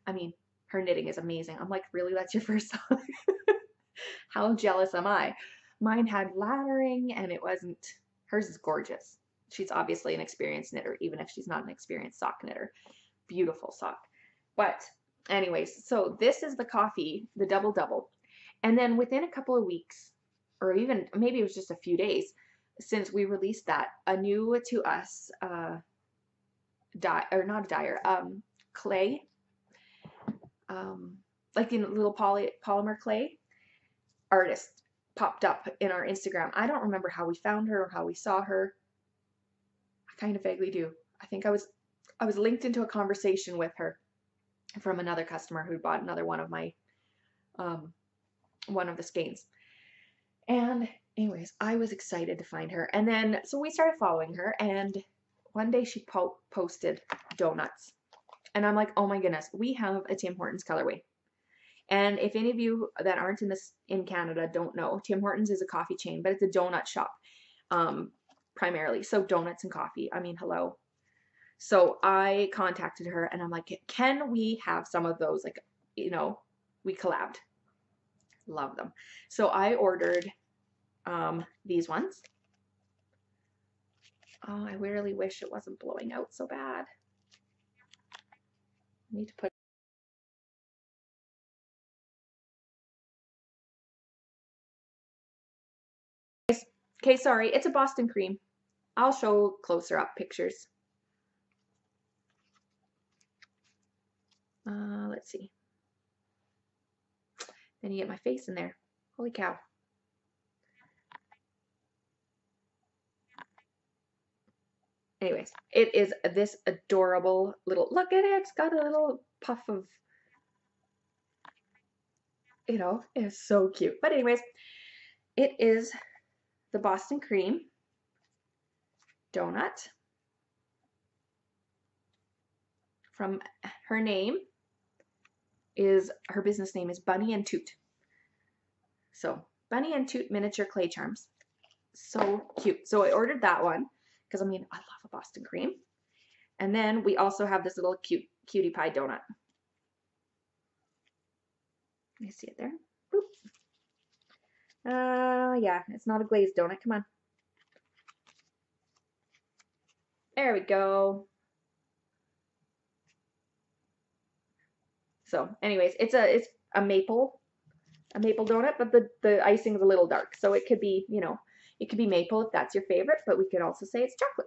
I mean, her knitting is amazing. I'm like, really, that's your first sock? How jealous am I? Mine had laddering, and it wasn't. Hers is gorgeous. She's obviously an experienced knitter, even if she's not an experienced sock knitter. Beautiful sock. But anyways, so this is the coffee, the Double Double. And then within a couple of weeks, or even maybe it was just a few days since we released that, a new to us dye, or not a dyer, clay, like in little polymer clay artist popped up in our Instagram. I don't remember how we found her or how we saw her. I kind of vaguely do. I think I was linked into a conversation with her from another customer who bought another one of my one of the skeins. And anyways, I was excited to find her. And then so we started following her, and one day she posted donuts. And I'm like, oh my goodness, we have a Tim Hortons colorway. And if any of you that aren't in Canada don't know, Tim Hortons is a coffee chain, but it's a donut shop primarily. So donuts and coffee. I mean, hello. So I contacted her, and I'm like, can we have some of those? Like, you know, we collabed. Love them. So I ordered these ones. Oh, I really wish it wasn't blowing out so bad. I need to put. Okay, sorry, it's a Boston cream. I'll show closer up pictures. Let's see. Then you get my face in there. Holy cow. Anyways, it is this adorable little, look at it, it's got a little puff of, you know, it's so cute. But anyways, it is the Boston cream donut from her name is, her business name is Bunny and Toot. So Bunny and Toot miniature clay charms. So cute. So I ordered that one because I mean, I love a Boston cream. And then we also have this little cutie pie donut. You see it there? Boop. Yeah, it's not a glazed donut. Come on. There we go. So anyways, it's a maple donut, but the icing is a little dark. So it could be, you know, it could be maple if that's your favorite, but we could also say it's chocolate.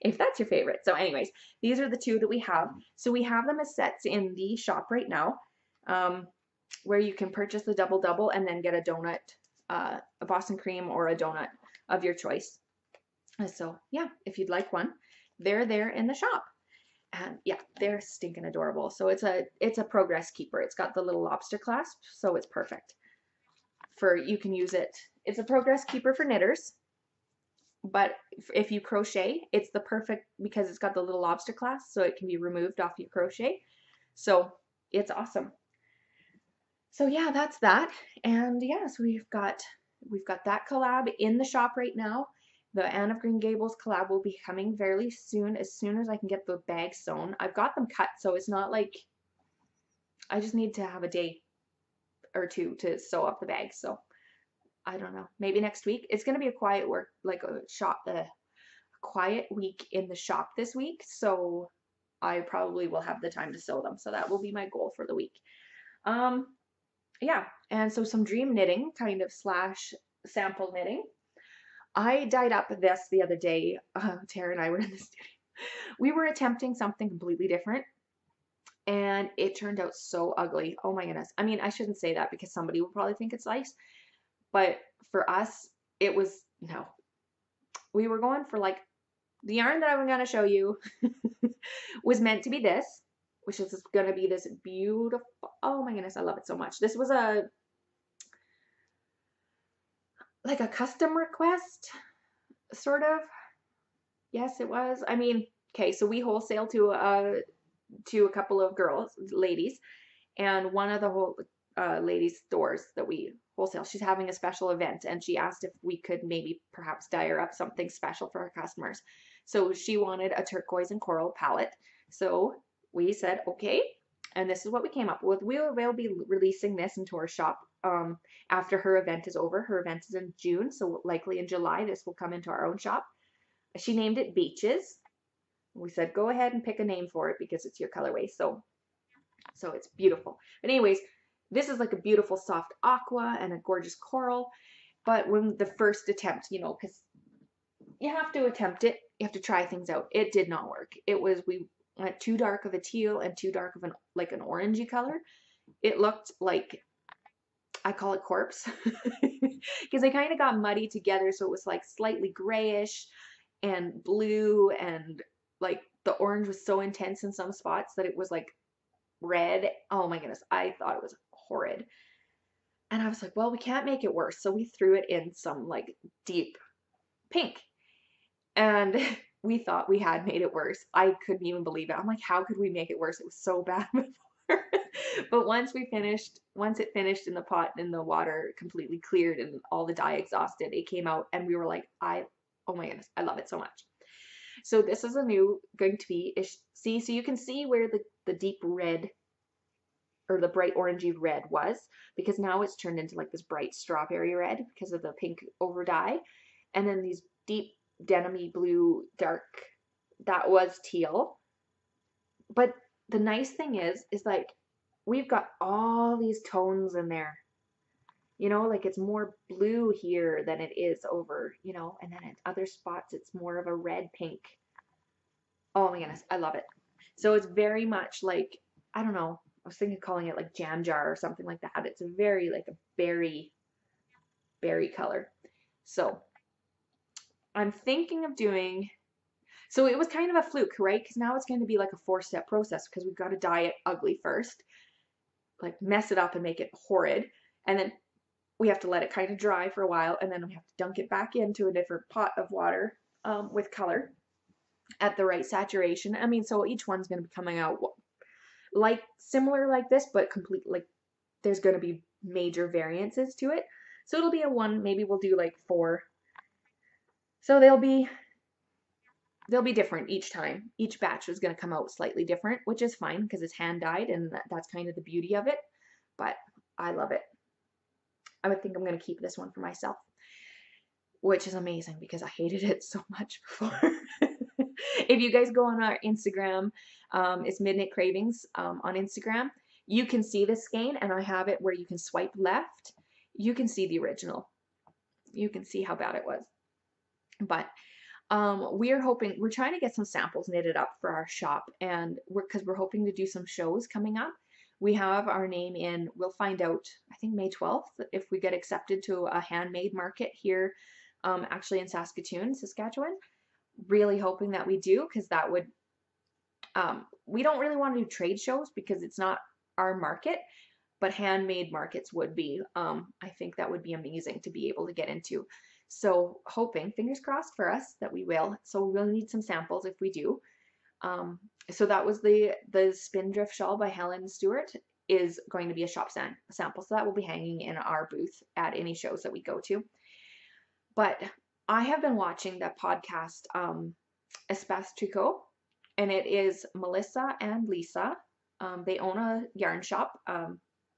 If that's your favorite. So anyways, these are the two that we have. So we have them as sets in the shop right now, where you can purchase the Double Double and then get a donut, a Boston cream or a donut of your choice. So yeah, if you'd like one, they're there in the shop. And yeah, they're stinking adorable. So it's a progress keeper. It's got the little lobster clasp, so it's perfect for, you can use it. It's a progress keeper for knitters. But if you crochet, it's the perfect, because it's got the little lobster clasp, so it can be removed off your crochet. So it's awesome. So yeah, that's that. And yeah, so we've got that collab in the shop right now. The Anne of Green Gables collab will be coming fairly soon as I can get the bags sewn. I've got them cut, so it's not like, I just need to have a day or two to sew up the bags. So I don't know, maybe next week. It's going to be a quiet work, like a shop, a quiet week in the shop this week. So I probably will have the time to sew them. So that will be my goal for the week. Um, yeah. And so some dream knitting kind of slash sample knitting. I dyed up this the other day. Tara and I were in the studio. We were attempting something completely different and it turned out so ugly. Oh my goodness. I mean, I shouldn't say that because somebody will probably think it's nice, but for us, it was no. We were going for like the yarn that I'm going to show you was meant to be this, which is going to be this beautiful. Oh my goodness, I love it so much. This was like a custom request, sort of. Yes, it was. I mean, okay, so we wholesale to a couple of ladies, and one of the whole ladies' stores that we wholesale, she's having a special event, and she asked if we could maybe perhaps dye her up something special for her customers. So she wanted a turquoise and coral palette. So we said okay, and this is what we came up with. We'll be releasing this into our shop after her event is over. Her event is in June, so likely in July this will come into our own shop. She named it Beaches. We said go ahead and pick a name for it because it's your colorway. So it's beautiful. But anyways, this is like a beautiful soft aqua and a gorgeous coral. But when the first attempt, you know, because you have to attempt it, you have to try things out. It did not work. We went too dark of a teal and too dark of an orangey color. It looked like, I call it corpse, because they kind of got muddy together. So it was like slightly grayish and blue, and like the orange was so intense in some spots that it was like red. Oh my goodness, I thought it was horrid. And I was like, well, we can't make it worse. So we threw it in some like deep pink. And we thought we had made it worse. I couldn't even believe it. I'm like, how could we make it worse? It was so bad before. But once it finished in the pot and the water completely cleared and all the dye exhausted, it came out and we were like, oh my goodness, I love it so much. So this is going to be, see, so you can see where the deep red or the bright orangey red was, because now it's turned into like this bright strawberry red because of the pink over dye. And then these deep denim-y blue dark, that was teal. But the nice thing is like we've got all these tones in there. You know, like it's more blue here than it is over, you know, and then in other spots it's more of a red pink. Oh my goodness, I love it. So it's very much like, I don't know, I was thinking of calling it like jam jar or something like that. It's a very like a berry color. So I'm thinking of doing, so it was kind of a fluke, right? Because now it's going to be like a 4-step process because we've got to dye it ugly first, like mess it up and make it horrid. And then we have to let it kind of dry for a while, and then we have to dunk it back into a different pot of water with color at the right saturation. I mean, so each one's going to be coming out like similar like this, but completely like there's going to be major variances to it. So it'll be a one, maybe we'll do like 4. So they'll be different each time. Each batch is going to come out slightly different, which is fine because it's hand dyed, and that's kind of the beauty of it. But I love it. I would think I'm going to keep this one for myself, which is amazing because I hated it so much before. If you guys go on our Instagram, it's Midnight Cravings on Instagram, you can see the skein, and I have it where you can swipe left. You can see the original. You can see how bad it was. But we're trying to get some samples knitted up for our shop, and because we're hoping to do some shows coming up. We have our name in, we'll find out, I think May 12th, if we get accepted to a handmade market here, actually in Saskatchewan. Really hoping that we do, because that would, we don't really want to do trade shows because it's not our market, but handmade markets would be, I think that would be amazing to be able to get into. So hoping, fingers crossed for us that we will. So we'll need some samples if we do. So that was the Spindrift shawl by Helen Stewart is going to be a shop sample. So that will be hanging in our booth at any shows that we go to. But I have been watching that podcast, Espace Tricot, and it is Melissa and Lisa. They own a yarn shop,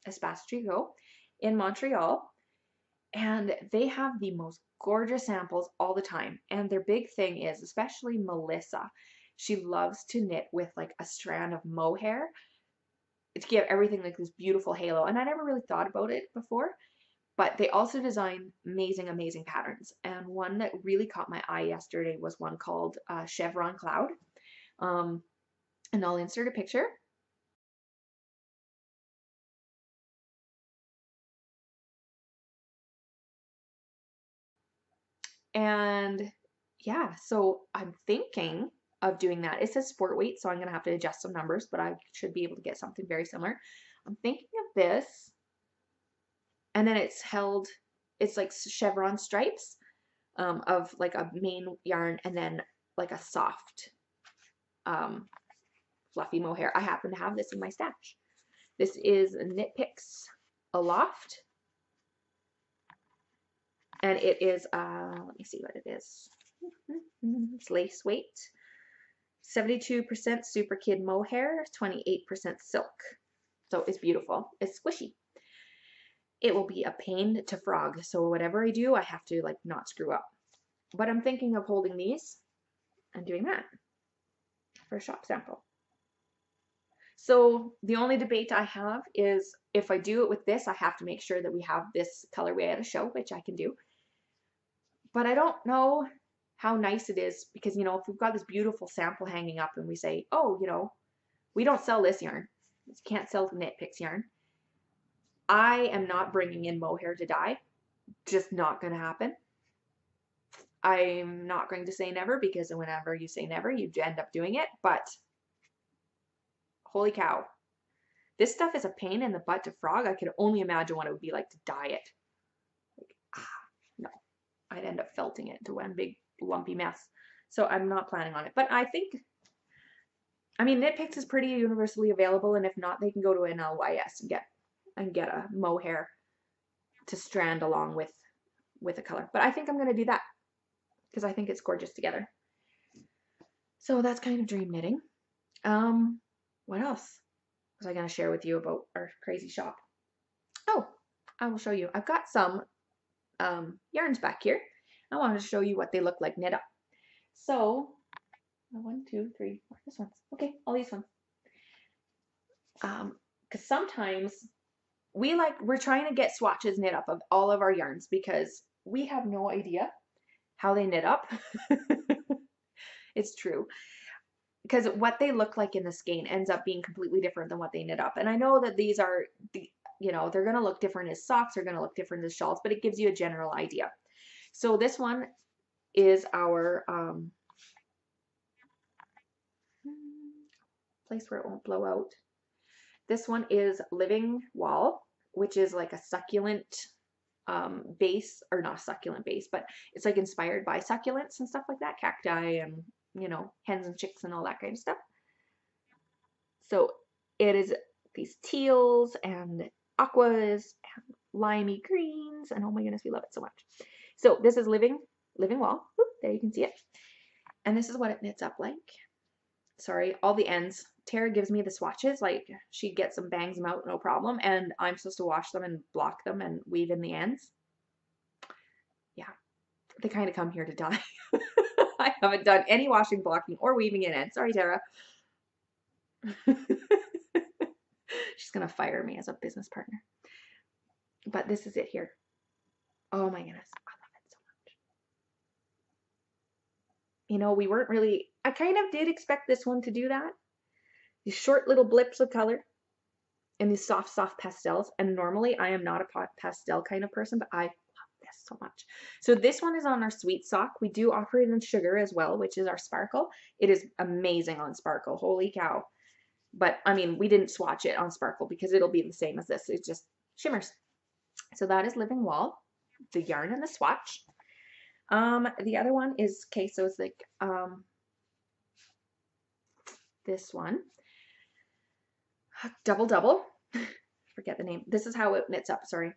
Espace Tricot, in Montreal. And they have the most gorgeous samples all the time. And their big thing is, especially Melissa, she loves to knit with like a strand of mohair to give everything like this beautiful halo. And I never really thought about it before, but they also design amazing, amazing patterns. And one that really caught my eye yesterday was one called Chevron Cloud. And I'll insert a picture. And yeah, so I'm thinking of doing that. It says sport weight, so I'm going to have to adjust some numbers, but I should be able to get something very similar. I'm thinking of this, and then it's like chevron stripes of like a main yarn and then like a soft fluffy mohair. I happen to have this in my stash. This is Knit Picks Aloft, and it is, let me see what it is. It's lace weight, 72% Super Kid mohair, 28% silk. So it's beautiful. It's squishy. It will be a pain to frog, so whatever I do, I have to like not screw up. But I'm thinking of holding these and doing that for a shop sample. So the only debate I have is if I do it with this, I have to make sure that we have this colorway at a show, which I can do. But I don't know how nice it is because, you know, if we've got this beautiful sample hanging up and we say, oh, you know, we don't sell this yarn. You can't sell Knit Picks yarn. I am not bringing in mohair to dye. Just not going to happen. I'm not going to say never because whenever you say never, you end up doing it. But holy cow. This stuff is a pain in the butt to frog. I can only imagine what it would be like to dye it. Like, no. I'd end up felting it into one big lumpy mess. So I'm not planning on it. But I think, I mean, Knit Picks is pretty universally available, and if not, they can go to an LYS and get a mohair to strand along with a color. But I think I'm going to do that because I think it's gorgeous together. So that's kind of dream knitting. What else was I going to share with you about our crazy shop? Oh, I will show you. I've got some yarns back here. I wanted to show you what they look like knit up. So, 1, 2, 3, 4, this one's okay. All these ones. Because sometimes we're trying to get swatches knit up of all of our yarns because we have no idea how they knit up. It's true. Because what they look like in the skein ends up being completely different than what they knit up. And I know that these are, you know, they're going to look different as socks, they're going to look different as shawls, but it gives you a general idea. So this one is our place where it won't blow out. This one is Living Wall, which is like a succulent base, or not a succulent base, but it's like inspired by succulents and stuff like that, cacti and, you know, hens and chicks and all that kind of stuff. So it is these teals and aquas and limey greens, and oh my goodness, we love it so much. So this is Living Wall. Oop, there you can see it. And this is what it knits up like. Sorry, all the ends. Tara gives me the swatches, like she gets them, bangs them out, no problem, and I'm supposed to wash them and block them and weave in the ends. Yeah, they kind of come here to die. I haven't done any washing, blocking, or weaving in ends. Sorry, Tara. She's gonna fire me as a business partner. But this is it here. Oh my goodness, I love it so much. You know, we weren't really, I kind of did expect this one to do that. These short little blips of color and these soft, soft pastels. And normally I am not a pastel kind of person, but I love this so much. So this one is on our sweet sock. We do offer it in sugar as well, which is our sparkle. It is amazing on sparkle. Holy cow. But I mean, we didn't swatch it on sparkle because it'll be the same as this. It just shimmers. So that is Living Wall, the yarn and the swatch. The other one is, okay, so it's like this one. Double. Forget the name. This is how it knits up, sorry.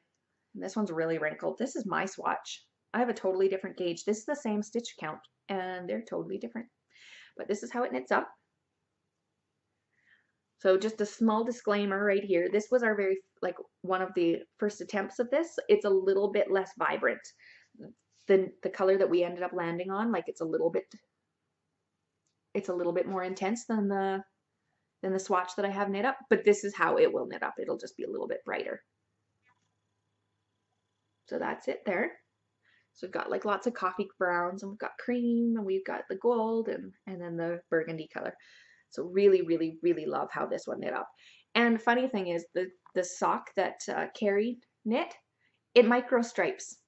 And this one's really wrinkled. This is my swatch. I have a totally different gauge. This is the same stitch count, and they're totally different. But this is how it knits up. So just a small disclaimer right here. This was our very like one of the first attempts of this, it's a little bit less vibrant than the color that we ended up landing on. Like it's a little bit more intense than the swatch that I have knit up, but this is how it will knit up. It'll just be a little bit brighter. So that's it there. So we've got like lots of coffee browns, and we've got cream, and we've got the gold, and then the burgundy color. So really, really, really love how this one knit up. And funny thing is, the sock that Carrie knit, it micro stripes.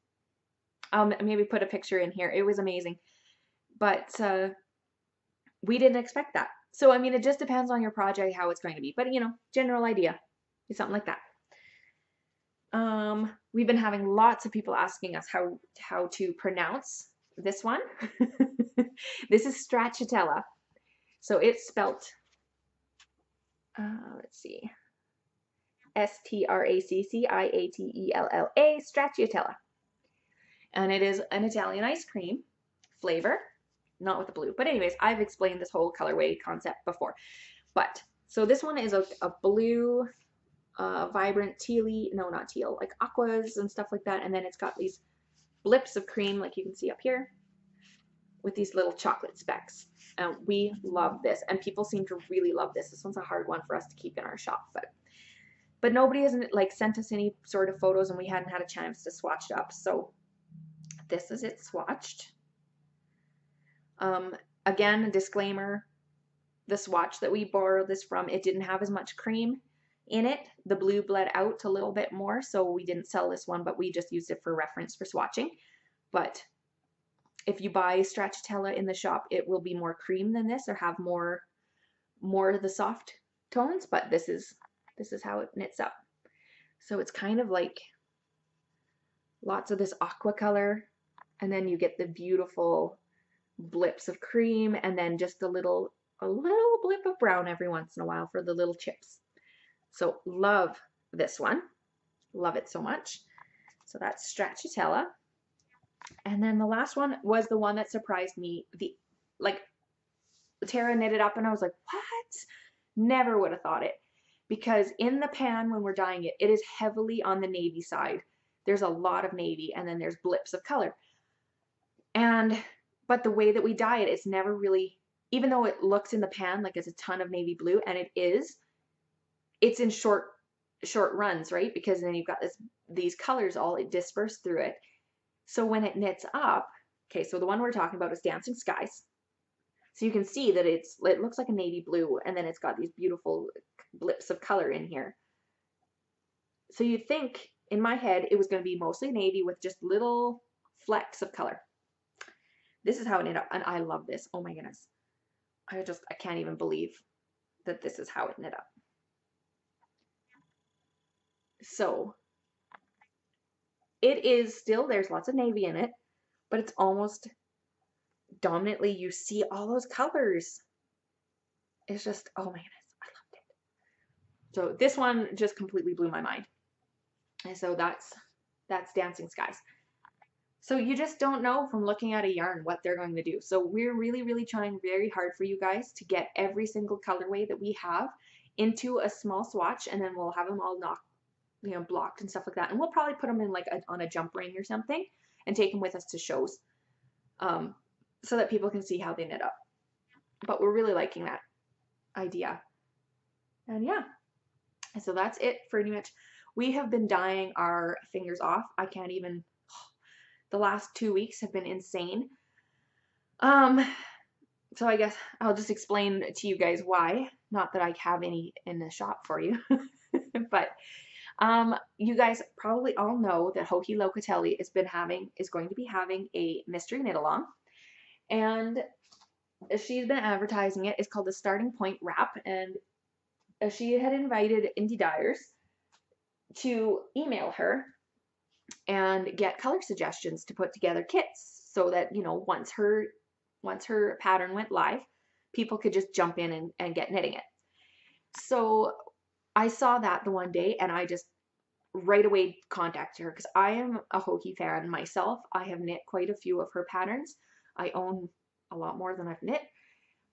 I'll maybe put a picture in here. It was amazing, but we didn't expect that. So I mean, it just depends on your project how it's going to be. But you know, general idea is something like that. We've been having lots of people asking us how to pronounce this one. This is stracciatella. So it's spelt, let's see, Stracciatella, stracciatella. And it is an Italian ice cream flavor, not with the blue. But anyways, I've explained this whole colorway concept before. But, so this one is a blue, vibrant tealy, no, not teal, like aquas and stuff like that. And then it's got these blips of cream, like you can see up here, with these little chocolate specks. And we love this, and people seem to really love this. This one's a hard one for us to keep in our shop, but nobody has like sent us any sort of photos, and we hadn't had a chance to swatch it up. So this is it swatched. Again, a disclaimer, the swatch that we borrowed this from, it didn't have as much cream in it. The blue bled out a little bit more, so we didn't sell this one, but we just used it for reference for swatching. But if you buy stracciatella in the shop, it will be more cream than this, or have more of the soft tones, but this is how it knits up. So it's kind of like lots of this aqua color, and then you get the beautiful blips of cream, and then just a little blip of brown every once in a while for the little chips. So love this one. Love it so much. So that's stracciatella. And then the last one was the one that surprised me. Tara knitted up, and I was like, what? Never would have thought it. Because in the pan when we're dyeing it, it is heavily on the navy side. There's a lot of navy, and then there's blips of color. But the way that we dye it, it's never really, even though it looks in the pan like it's a ton of navy blue, and it's in short runs, right? Because then you've got these colors all dispersed through it. So when it knits up, okay, so the one we're talking about is Dancing Skies. So you can see that it looks like a navy blue, and then it's got these beautiful blips of color in here. So you'd think, in my head, it was going to be mostly navy with just little flecks of color. This is how it knit up, and I love this. Oh my goodness. I can't even believe that this is how it knit up. So it is still, there's lots of navy in it, but it's almost dominantly, you see all those colors. It's just, oh my goodness, I loved it. So this one just completely blew my mind. And so that's Dancing Skies. So you just don't know from looking at a yarn what they're going to do. So we're really, really trying very hard for you guys to get every single colorway that we have into a small swatch, and then we'll have them all blocked and stuff like that. And we'll probably put them in like on a jump ring or something and take them with us to shows, so that people can see how they knit up. But we're really liking that idea. And yeah, so that's it for pretty much. We have been dyeing our fingers off. I can't even, the last 2 weeks have been insane. So I guess I'll just explain to you guys why. Not that I have any in the shop for you, but you guys probably all know that Hohi Locatelli is going to be having a mystery knit along, and she's been advertising it. It's called the Starting Point Wrap, and she had invited indie dyers to email her and get color suggestions to put together kits, so that, you know, once her pattern went live, people could just jump in and get knitting it. So I saw that the one day, and I just right away contacted her, because I am a Hohi fan myself. I have knit quite a few of her patterns. I own a lot more than I've knit,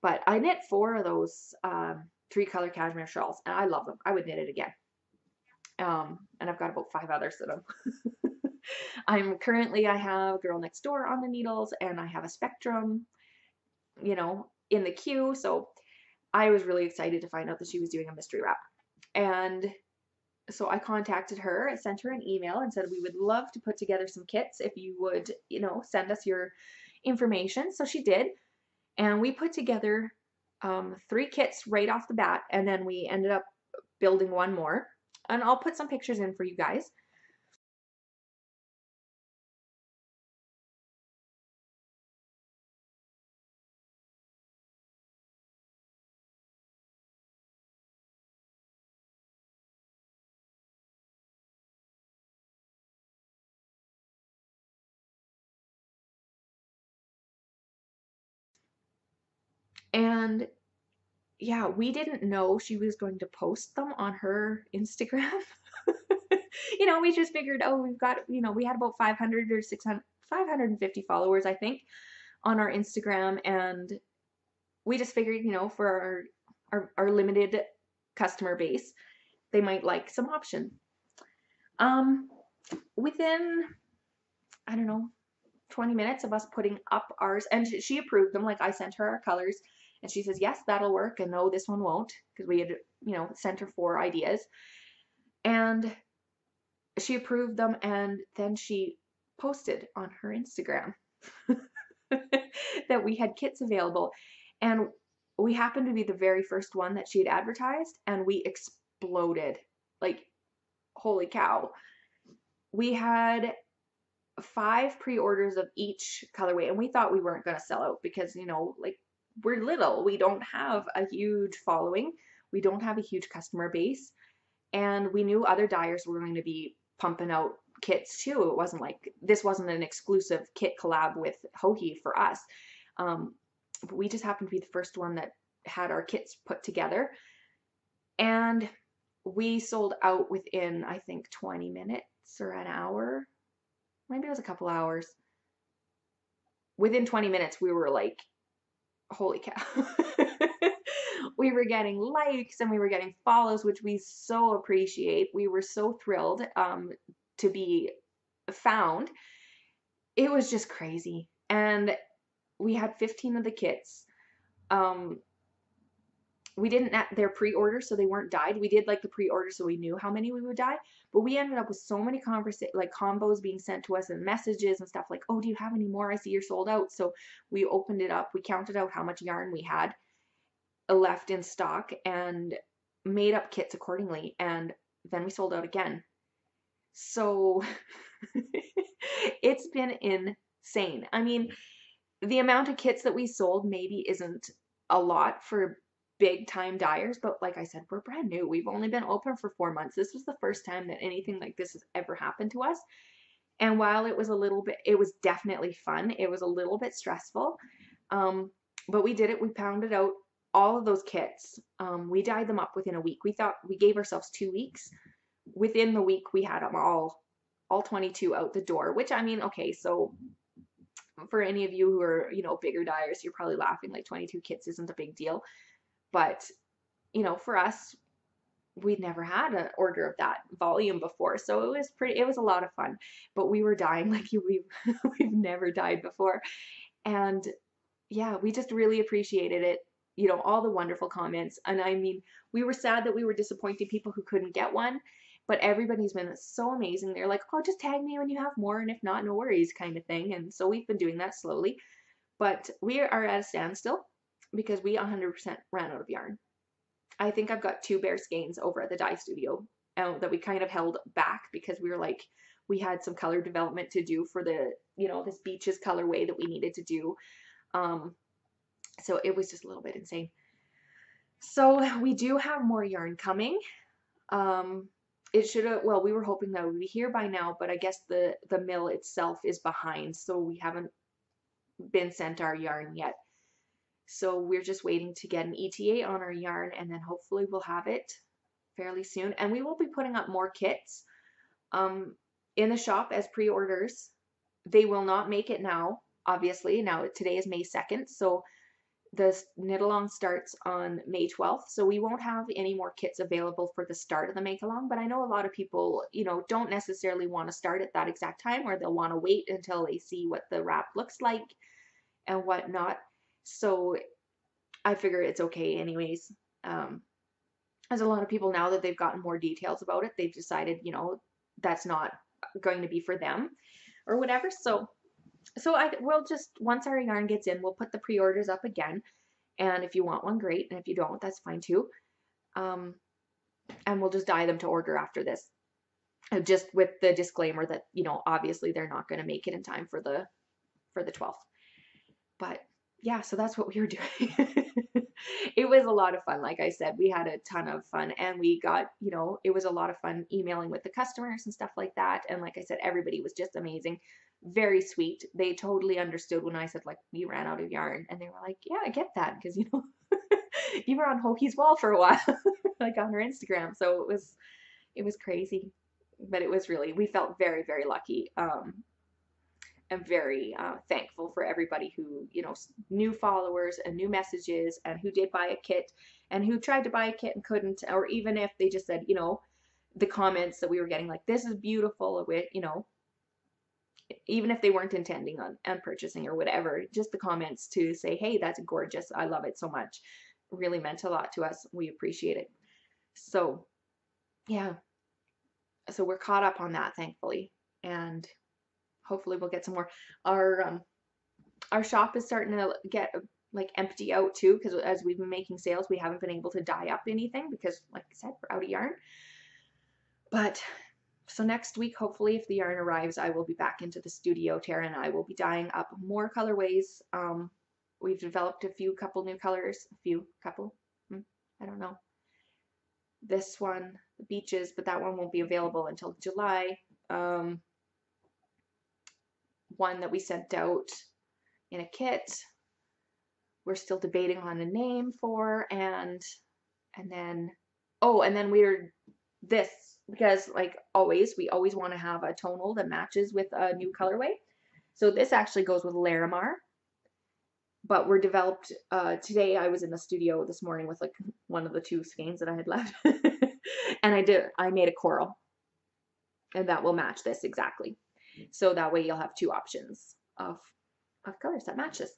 but I knit 4 of those 3-color cashmere shawls, and I love them. I would knit it again. And I've got about 5 others that I have Girl Next Door on the needles, and I have a Spectrum, in the queue. So I was really excited to find out that she was doing a mystery wrap. And so I contacted her and sent her an email and said, we would love to put together some kits if you would, send us your information. So she did. And we put together 3 kits right off the bat. And then we ended up building one more. And I'll put some pictures in for you guys. And yeah, we didn't know she was going to post them on her Instagram. We just figured, oh, we've got, we had about 500 or 600, 550 followers, I think, on our Instagram. And we just figured, for our limited customer base, they might like some option. Within, I don't know, 20 minutes of us putting up ours, and she approved them. Like, I sent her our colors, and she says, yes, that'll work, and no, this one won't, because we had, sent her 4 ideas. And she approved them, and then she posted on her Instagram that we had kits available. And we happened to be the very first one that she had advertised, and we exploded. Like, holy cow. We had 5 pre-orders of each colorway, and we thought we weren't going to sell out because, like, we're little. We don't have a huge following. We don't have a huge customer base. And we knew other dyers were going to be pumping out kits too. It wasn't like, this wasn't an exclusive kit collab with Hohi for us. But we just happened to be the first one that had our kits put together. And we sold out within, I think, 20 minutes or an hour. Maybe it was a couple hours. Within 20 minutes, we were like, holy cow. We were getting likes and we were getting follows, which we so appreciate. We were so thrilled to be found. It was just crazy. And we had 15 of the kits. We didn't, their pre-order, so they weren't dyed. We did like the pre-order, so we knew how many we would dye. But we ended up with so many combos being sent to us and messages and stuff like, oh, do you have any more? I see you're sold out. So we opened it up. We counted out how much yarn we had left in stock and made up kits accordingly. And then we sold out again. So it's been insane. I mean, the amount of kits that we sold maybe isn't a lot for big time dyers, but like I said, we're brand new. We've only been open for 4 months. This was the first time that anything like this has ever happened to us. And while it was definitely fun. It was a little bit stressful. But we did it. We pounded out all of those kits. We dyed them up within a week. We thought we gave ourselves 2 weeks. Within the week, we had them all 22 out the door, which, I mean, okay, so for any of you who are, bigger dyers, you're probably laughing, like 22 kits isn't a big deal. But, for us, we'd never had an order of that volume before. So it was a lot of fun. But we were dying like we've never died before. And yeah, we just really appreciated it. All the wonderful comments. And I mean, we were sad that we were disappointing people who couldn't get one, but everybody's been so amazing. They're like, oh, just tag me when you have more, and if not, no worries, kind of thing. And so we've been doing that slowly. But we are at a standstill because we 100% ran out of yarn. I think I've got 2 bare skeins over at the dye studio that we kind of held back because we were like, we had some color development to do for the, this beaches colorway that we needed to do. So it was just a little bit insane. So we do have more yarn coming. It should have, well, we were hoping that it would be here by now, but I guess the mill itself is behind, so we haven't been sent our yarn yet. So we're just waiting to get an ETA on our yarn, and then hopefully we'll have it fairly soon. And we will be putting up more kits in the shop as pre-orders. They will not make it now, obviously. Now, today is May 2nd, so the knit along starts on May 12th, so we won't have any more kits available for the start of the make along, but I know a lot of people, you know, don't necessarily want to start at that exact time, or they'll want to wait until they see what the wrap looks like and whatnot. So I figure it's okay anyways. As a lot of people, now that they've gotten more details about it, they've decided, you know, that's not going to be for them or whatever. So I will just, once our yarn gets in, we'll put the pre-orders up again. And if you want one, great. And if you don't, that's fine too. And we'll just dye them to order after this. Just with the disclaimer that, you know, obviously they're not going to make it in time for the 12th. But yeah, so that's what we were doing. It was a lot of fun. Like I said, we had a ton of fun, and we got, you know, it was a lot of fun emailing with the customers and stuff like that. And like I said, everybody was just amazing. Very sweet. They totally understood when I said, like, we ran out of yarn, and they were like, yeah, I get that, because, you know, you were on Hoki's wall for a while, like on her Instagram. So it was crazy, but it was really, we felt very, very lucky. I'm very thankful for everybody who, you know, new followers and new messages, and who did buy a kit, and who tried to buy a kit and couldn't, or even if they just said, you know, the comments that we were getting, like, this is beautiful, with, you know, even if they weren't intending on purchasing or whatever, just the comments to say, hey, that's gorgeous, I love it so much, really meant a lot to us. We appreciate it. So yeah, so we're caught up on that, thankfully, and hopefully we'll get some more. Our shop is starting to get like empty out too, because as we've been making sales, we haven't been able to dye up anything because, like I said, we're out of yarn. But so next week, hopefully, if the yarn arrives, I will be back into the studio. Tara and I will be dyeing up more colorways. We've developed a couple new colors, I don't know. This one, the beaches, but that one won't be available until July. One that we sent out in a kit, we're still debating on a name for, and then we're this, because like always, we always want to have a tonal that matches with a new colorway. So this actually goes with Larimar, but we're developed, today I was in the studio this morning with like one of the two skeins that I had left, and I made a coral, and that will match this exactly. So that way you'll have two options of colors that matches.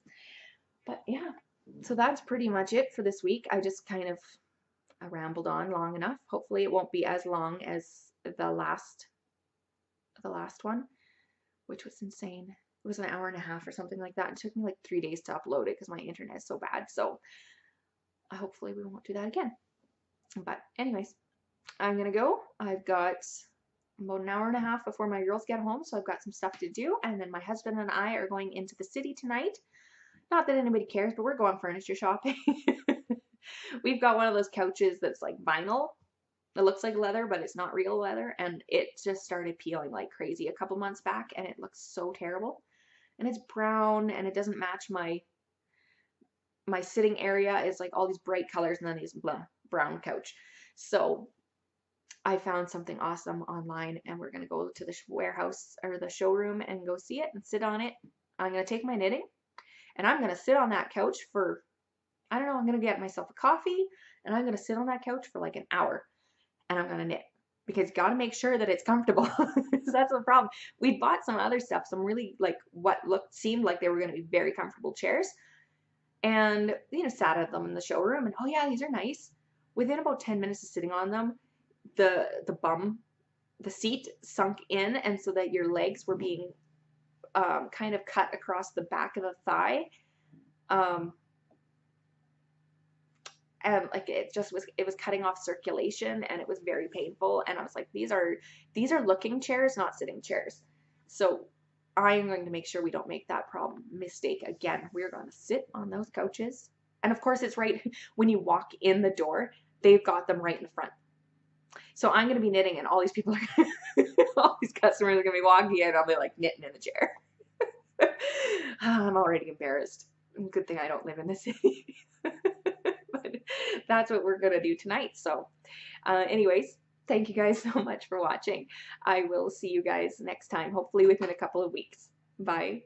But yeah, so that's pretty much it for this week. I just kind of rambled on long enough. Hopefully it won't be as long as the last one, which was insane. It was an hour and a half or something like that. It took me like 3 days to upload it because my internet is so bad. So hopefully we won't do that again. But anyways, I'm gonna go. I've got about an hour and a half before my girls get home, so I've got some stuff to do, and then my husband and I are going into the city tonight. Not that anybody cares, but we're going furniture shopping. We've got one of those couches that's like vinyl. It looks like leather, but it's not real leather, and it just started peeling like crazy a couple months back, and it looks so terrible. And it's brown, and it doesn't match my sitting area. Is like all these bright colors, and then these brown couch. So I found something awesome online, and we're going to go to the warehouse or the showroom and go see it and sit on it. I'm going to take my knitting, and I'm going to sit on that couch for, I don't know, I'm going to get myself a coffee, and I'm going to sit on that couch for like an hour, and I'm going to knit, because you got to make sure that it's comfortable. That's the problem. We bought some other stuff, some really like what seemed like they were going to be very comfortable chairs, and, you know, sat at them in the showroom, and oh yeah, these are nice. Within about 10 minutes of sitting on them, the seat sunk in, and so that your legs were being kind of cut across the back of the thigh, and like it was cutting off circulation, and it was very painful. And I was like, these are looking chairs, not sitting chairs. So I am going to make sure we don't make that mistake again. We're going to sit on those couches, and of course it's right when you walk in the door, they've got them right in front. So I'm going to be knitting, and all these people are all these customers are going to be walking in, and I'll be like knitting in the chair. I'm already embarrassed. Good thing I don't live in the city. But that's what we're going to do tonight. So anyways, thank you guys so much for watching. I will see you guys next time, hopefully within a couple of weeks. Bye.